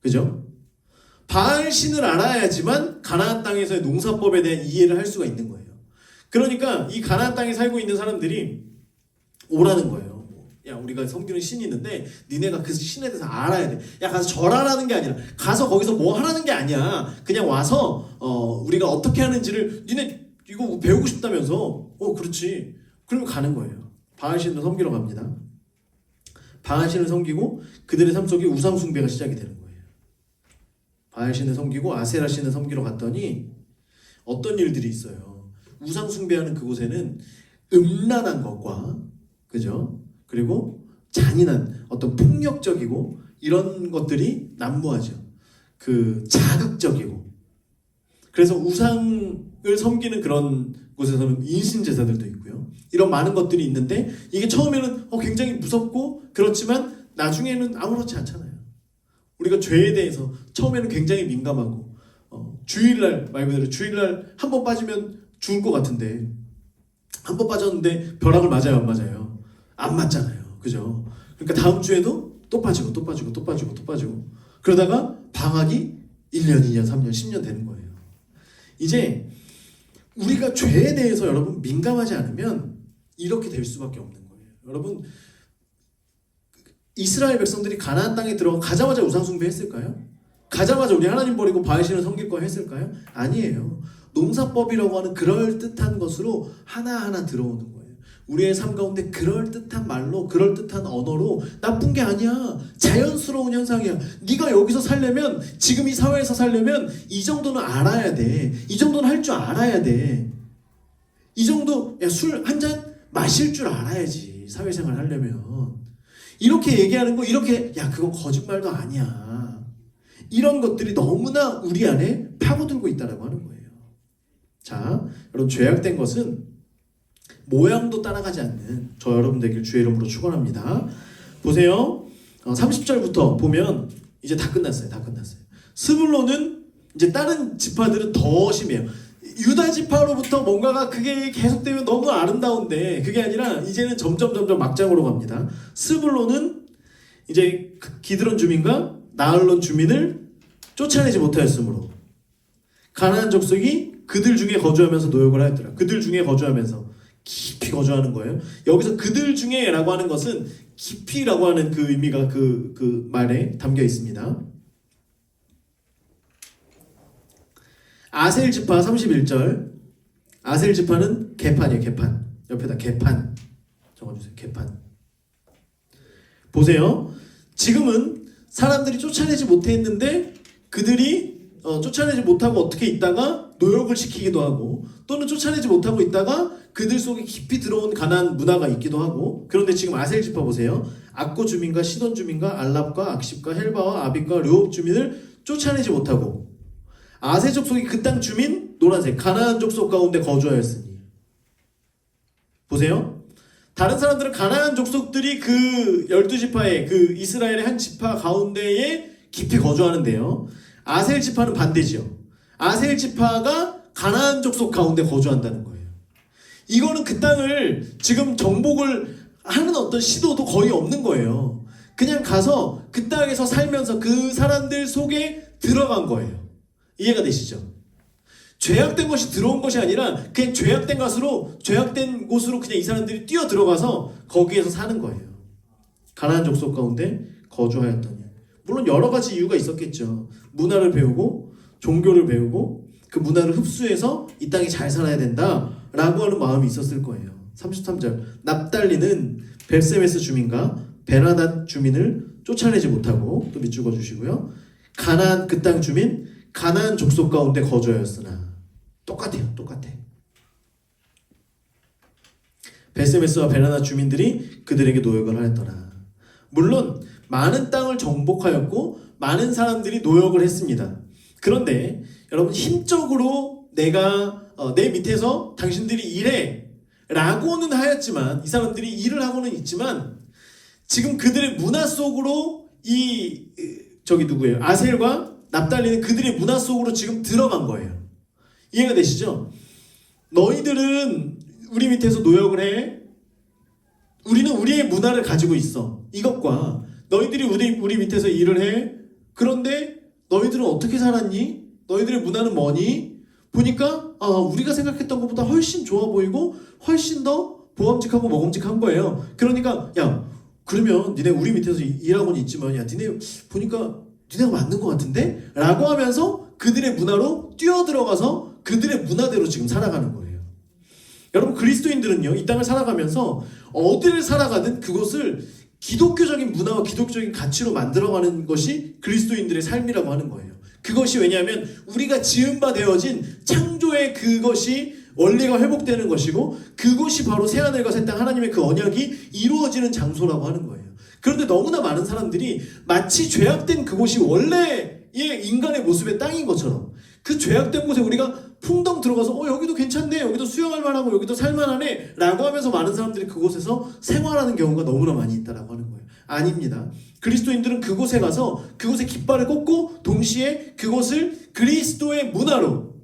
그죠? 바알신을 알아야지만 가나안 땅에서의 농사법에 대한 이해를 할 수가 있는 거예요. 그러니까 이 가나안 땅에 살고 있는 사람들이 오라는 거예요. 야, 우리가 섬기는 신이 있는데 니네가 그 신에 대해서 알아야 돼. 야, 가서 절하라는 게 아니라 가서 거기서 뭐 하라는 게 아니야. 그냥 와서 우리가 어떻게 하는지를 니네 이거 배우고 싶다면서 그렇지. 그러면 가는 거예요. 바알신을 섬기러 갑니다. 바알신을 섬기고 그들의 삶 속에 우상 숭배가 시작이 되는 거예요. 바알신을 섬기고 아세라신을 섬기러 갔더니 어떤 일들이 있어요. 우상 숭배하는 그곳에는 음란한 것과 그죠? 그리고 잔인한 어떤 폭력적이고 이런 것들이 난무하죠. 그 자극적이고, 그래서 우상을 섬기는 그런 곳에서는 인신제사들도 있고요. 이런 많은 것들이 있는데 이게 처음에는 굉장히 무섭고 그렇지만 나중에는 아무렇지 않잖아요. 우리가 죄에 대해서 처음에는 굉장히 민감하고 주일날 말 그대로 주일날 한 번 빠지면 죽을 것 같은데 한 번 빠졌는데 벼락을 맞아요, 안 맞아요? 안 맞잖아요, 그죠? 그러니까 다음 주에도 또 빠지고 또 빠지고 또 빠지고 또 빠지고 그러다가 방학이 1년, 2년, 3년, 10년 되는 거예요. 이제 우리가 죄에 대해서 여러분 민감하지 않으면 이렇게 될 수밖에 없는 거예요. 여러분, 이스라엘 백성들이 가나안 땅에 들어가자마자 우상 숭배했을까요? 가자마자 우리 하나님 버리고 바알신을 섬길 거야 했을까요? 아니에요. 농사법이라고 하는 그럴듯한 것으로 하나하나 들어오는 거예요. 우리의 삶 가운데 그럴듯한 말로, 그럴듯한 언어로 나쁜 게 아니야. 자연스러운 현상이야. 네가 여기서 살려면, 지금 이 사회에서 살려면 이 정도는 알아야 돼. 이 정도는 할 줄 알아야 돼. 이 정도, 술 한 잔 마실 줄 알아야지. 사회생활 하려면. 이렇게 얘기하는 거, 이렇게 그건 거짓말도 아니야. 이런 것들이 너무나 우리 안에 파고들고 있다라고 하는 거예요. 자, 여러분, 죄악된 것은 모양도 따라가지 않는 저 여러분 되길 주의 이름으로 축원합니다. 보세요. 30절부터 보면 이제 다 끝났어요. 다 끝났어요. 스불론은 이제 다른 지파들은 더 심해요. 유다 지파로부터 뭔가가 그게 계속되면 너무 아름다운데 그게 아니라 이제는 점점 막장으로 갑니다. 스불론은 이제 기드론 주민과 나흘론 주민을 쫓아내지 못하였으므로 가나안 족속이 그들 중에 거주하면서 노역을 하였더라. 그들 중에 거주하면서 깊이 거주하는 거예요. 여기서 그들 중에라고 하는 것은 깊이라고 하는 그 의미가 그 말에 담겨 있습니다. 아셀 지파 31절. 아셀 지파는 개판이에요. 개판. 옆에다 개판 적어주세요. 개판. 보세요. 지금은 사람들이 쫓아내지 못했는데 그들이 쫓아내지 못하고 어떻게 있다가 노역을 시키기도 하고 또는 쫓아내지 못하고 있다가 그들 속에 깊이 들어온 가나안 문화가 있기도 하고 그런데 지금 아셀 지파 보세요. 악고 주민과 시돈 주민과 알랍과 악십과 헬바와 아빅과 르홉 주민을 쫓아내지 못하고 아셀 족속이 그 땅 주민 노란색 가나안 족속 가운데 거주하였으니 보세요. 다른 사람들은 가나안 족속들이 그 12지파의 그 이스라엘의 한 지파 가운데에 깊이 거주하는데요. 아셀 지파는 반대지요. 아셀 지파가 가나안 족속 가운데 거주한다는 거예요. 이거는 그 땅을 지금 정복을 하는 어떤 시도도 거의 없는 거예요. 그냥 가서 그 땅에서 살면서 그 사람들 속에 들어간 거예요. 이해가 되시죠? 죄악된 것이 들어온 것이 아니라 그냥 죄악된 곳으로 그냥 이 사람들이 뛰어 들어가서 거기에서 사는 거예요. 가나안 족속 가운데 거주하였더니 물론 여러 가지 이유가 있었겠죠. 문화를 배우고 종교를 배우고 그 문화를 흡수해서 이 땅에 잘 살아야 된다라고 하는 마음이 있었을 거예요. 33절 납달리는 벨세메스 주민과 베나닷 주민을 쫓아내지 못하고 또 밑줄 그어주시고요. 가나안 그 땅 주민 가나안 족속 가운데 거주하였으나 똑같아요. 똑같아. 벨세메스와 베나닷 주민들이 그들에게 노역을 하였더라. 물론 많은 땅을 정복하였고 많은 사람들이 노역을 했습니다. 그런데 여러분 힘적으로 내가 내 밑에서 당신들이 일해 라고는 하였지만 이 사람들이 일을 하고는 있지만 지금 그들의 문화 속으로 누구예요? 아셀과 납달리는 그들의 문화 속으로 지금 들어간 거예요. 이해가 되시죠? 너희들은 우리 밑에서 노역을 해. 우리는 우리의 문화를 가지고 있어. 이것과 너희들이 우리 밑에서 일을 해. 그런데 너희들은 어떻게 살았니? 너희들의 문화는 뭐니? 보니까 우리가 생각했던 것보다 훨씬 좋아 보이고 훨씬 더 보험직하고 먹음직한 거예요. 그러니까 그러면 니네 우리 밑에서 일하고는 있지만 니네 보니까 니네가 맞는 것 같은데? 라고 하면서 그들의 문화로 뛰어들어가서 그들의 문화대로 지금 살아가는 거예요. 여러분 그리스도인들은요 이 땅을 살아가면서 어디를 살아가든 그것을 기독교적인 문화와 기독교적인 가치로 만들어가는 것이 그리스도인들의 삶이라고 하는 거예요. 그것이 왜냐하면 우리가 지은 바 되어진 창조의 그것이 원리가 회복되는 것이고 그것이 바로 새하늘과 새 땅 하나님의 그 언약이 이루어지는 장소라고 하는 거예요. 그런데 너무나 많은 사람들이 마치 죄악된 그곳이 원래 인간의 모습의 땅인 것처럼 그 죄악된 곳에 우리가 풍덩 들어가서 여기도 괜찮네, 여기도 수영할 만하고 여기도 살만하네 라고 하면서 많은 사람들이 그곳에서 생활하는 경우가 너무나 많이 있다라고 하는 거예요. 아닙니다. 그리스도인들은 그곳에 가서 그곳에 깃발을 꽂고 동시에 그곳을 그리스도의 문화로,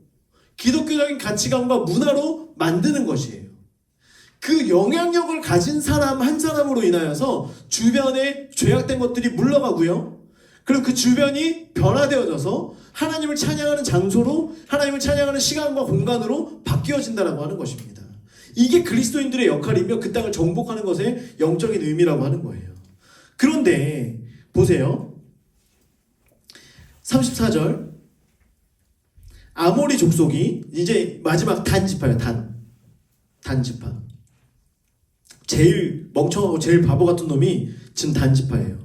기독교적인 가치관과 문화로 만드는 것이에요. 그 영향력을 가진 사람 한 사람으로 인하여서 주변에 죄악된 것들이 물러가고요. 그리고 그 주변이 변화되어져서 하나님을 찬양하는 장소로, 하나님을 찬양하는 시간과 공간으로 바뀌어진다라고 하는 것입니다. 이게 그리스도인들의 역할이며 그 땅을 정복하는 것의 영적인 의미라고 하는 거예요. 그런데 보세요. 34절 아모리 족속이 이제 마지막 단지파예요. 단지파. 제일 멍청하고 제일 바보 같은 놈이 지금 단지파예요.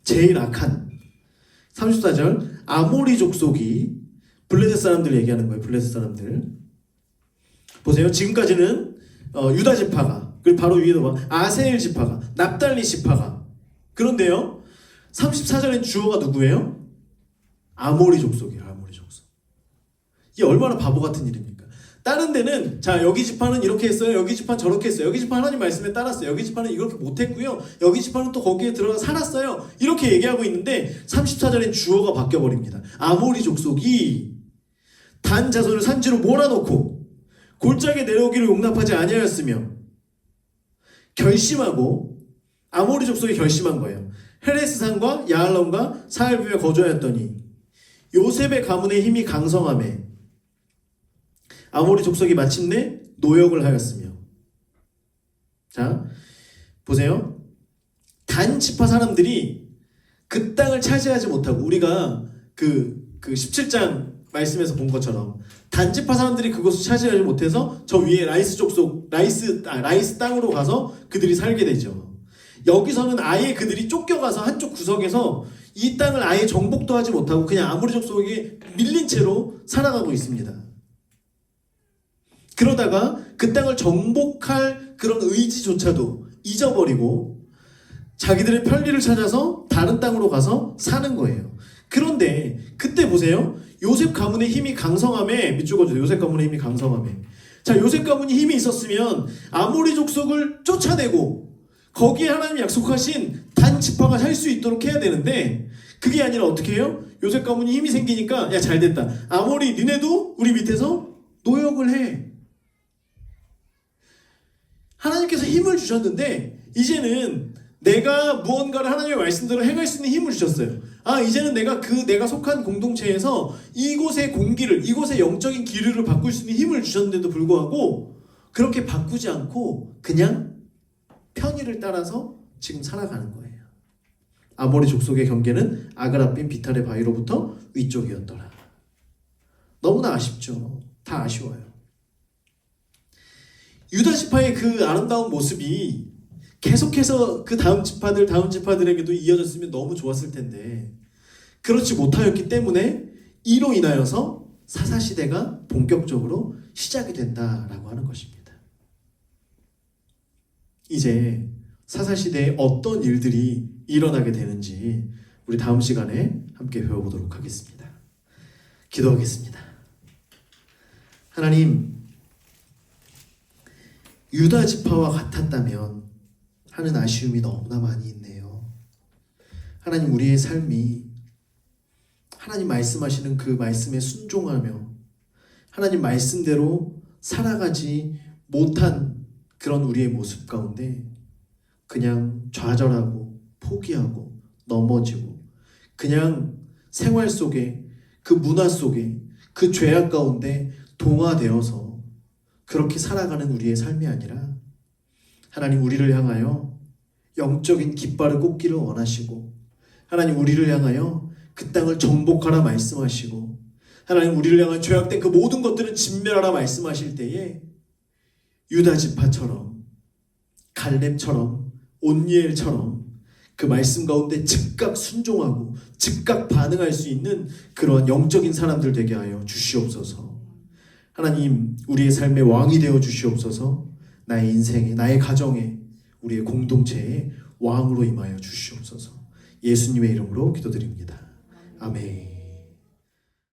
제일 악한. 34절 아모리 족속이 블레셋 사람들 얘기하는 거예요. 블레셋 사람들. 보세요. 지금까지는 유다 지파가, 그리고 바로 위에도 아세일 지파가, 납달리 지파가. 그런데요. 34절엔 주어가 누구예요? 아모리 족속이에요. 아모리 족속. 이게 얼마나 바보 같은 일입니까? 다른 데는 자 여기 지파는 이렇게 했어요. 여기 지파는 저렇게 했어요. 여기 지파 하나님 말씀에 따랐어요. 여기 지파는 이렇게 못했고요. 여기 지파는 또 거기에 들어가 살았어요. 이렇게 얘기하고 있는데 34절엔 주어가 바뀌어버립니다. 아모리 족속이 단 자손을 산지로 몰아놓고 골짜기에 내려오기를 용납하지 아니하였으며 결심하고, 아모리 족속이 결심한 거예요. 헤레스산과 야알론과 사알빔에 거주하였더니 요셉의 가문의 힘이 강성하매 아모리 족속이 마침내 노역을 하였으며. 자 보세요. 단 지파 사람들이 그 땅을 차지하지 못하고, 우리가 그 17장 말씀에서 본 것처럼 단지파 사람들이 그것을 차지하지 못해서 저 위에 라이스 족속, 라이스 땅으로 가서 그들이 살게 되죠. 여기서는 아예 그들이 쫓겨가서 한쪽 구석에서 이 땅을 아예 정복도 하지 못하고 그냥 아모리 족속에게 밀린 채로 살아가고 있습니다. 그러다가 그 땅을 정복할 그런 의지조차도 잊어버리고 자기들의 편리를 찾아서 다른 땅으로 가서 사는 거예요. 그런데 그때 보세요. 요셉 가문의 힘이 강성함에, 밑줄 그어주세요. 요셉 가문의 힘이 강성함에. 자, 요셉 가문이 힘이 있었으면 아모리 족속을 쫓아내고 거기에 하나님이 약속하신 단 지파가 살 수 있도록 해야 되는데 그게 아니라 어떻게 해요? 요셉 가문이 힘이 생기니까 야 잘됐다. 아모리 니네도 우리 밑에서 노역을 해. 하나님께서 힘을 주셨는데 이제는 내가 무언가를 하나님의 말씀대로 행할 수 있는 힘을 주셨어요. 이제는 내가 속한 공동체에서 이곳의 공기를, 이곳의 영적인 기류를 바꿀 수 있는 힘을 주셨는데도 불구하고 그렇게 바꾸지 않고 그냥 편의를 따라서 지금 살아가는 거예요. 아모리 족속의 경계는 아그라빔 비탈의 바위로부터 위쪽이었더라. 너무나 아쉽죠. 다 아쉬워요. 유다 지파의 그 아름다운 모습이 계속해서 그 다음 지파들에게도 이어졌으면 너무 좋았을 텐데 그렇지 못하였기 때문에 이로 인하여서 사사시대가 본격적으로 시작이 된다라고 하는 것입니다. 이제 사사시대에 어떤 일들이 일어나게 되는지 우리 다음 시간에 함께 배워보도록 하겠습니다. 기도하겠습니다. 하나님, 유다 지파와 같았다면 하는 아쉬움이 너무나 많이 있네요. 하나님, 우리의 삶이 하나님 말씀하시는 그 말씀에 순종하며 하나님 말씀대로 살아가지 못한 그런 우리의 모습 가운데 그냥 좌절하고 포기하고 넘어지고 그냥 생활 속에 그 문화 속에 그 죄악 가운데 동화되어서 그렇게 살아가는 우리의 삶이 아니라 하나님, 우리를 향하여 영적인 깃발을 꽂기를 원하시고 하나님, 우리를 향하여 그 땅을 정복하라 말씀하시고 하나님, 우리를 향한 죄악된 그 모든 것들은 진멸하라 말씀하실 때에 유다 지파처럼, 갈렙처럼, 온니엘처럼 그 말씀 가운데 즉각 순종하고 즉각 반응할 수 있는 그러한 영적인 사람들 되게 하여 주시옵소서. 하나님, 우리의 삶의 왕이 되어 주시옵소서. 나의 인생에, 나의 가정에, 우리의 공동체에 왕으로 임하여 주시옵소서. 예수님의 이름으로 기도드립니다. 아멘.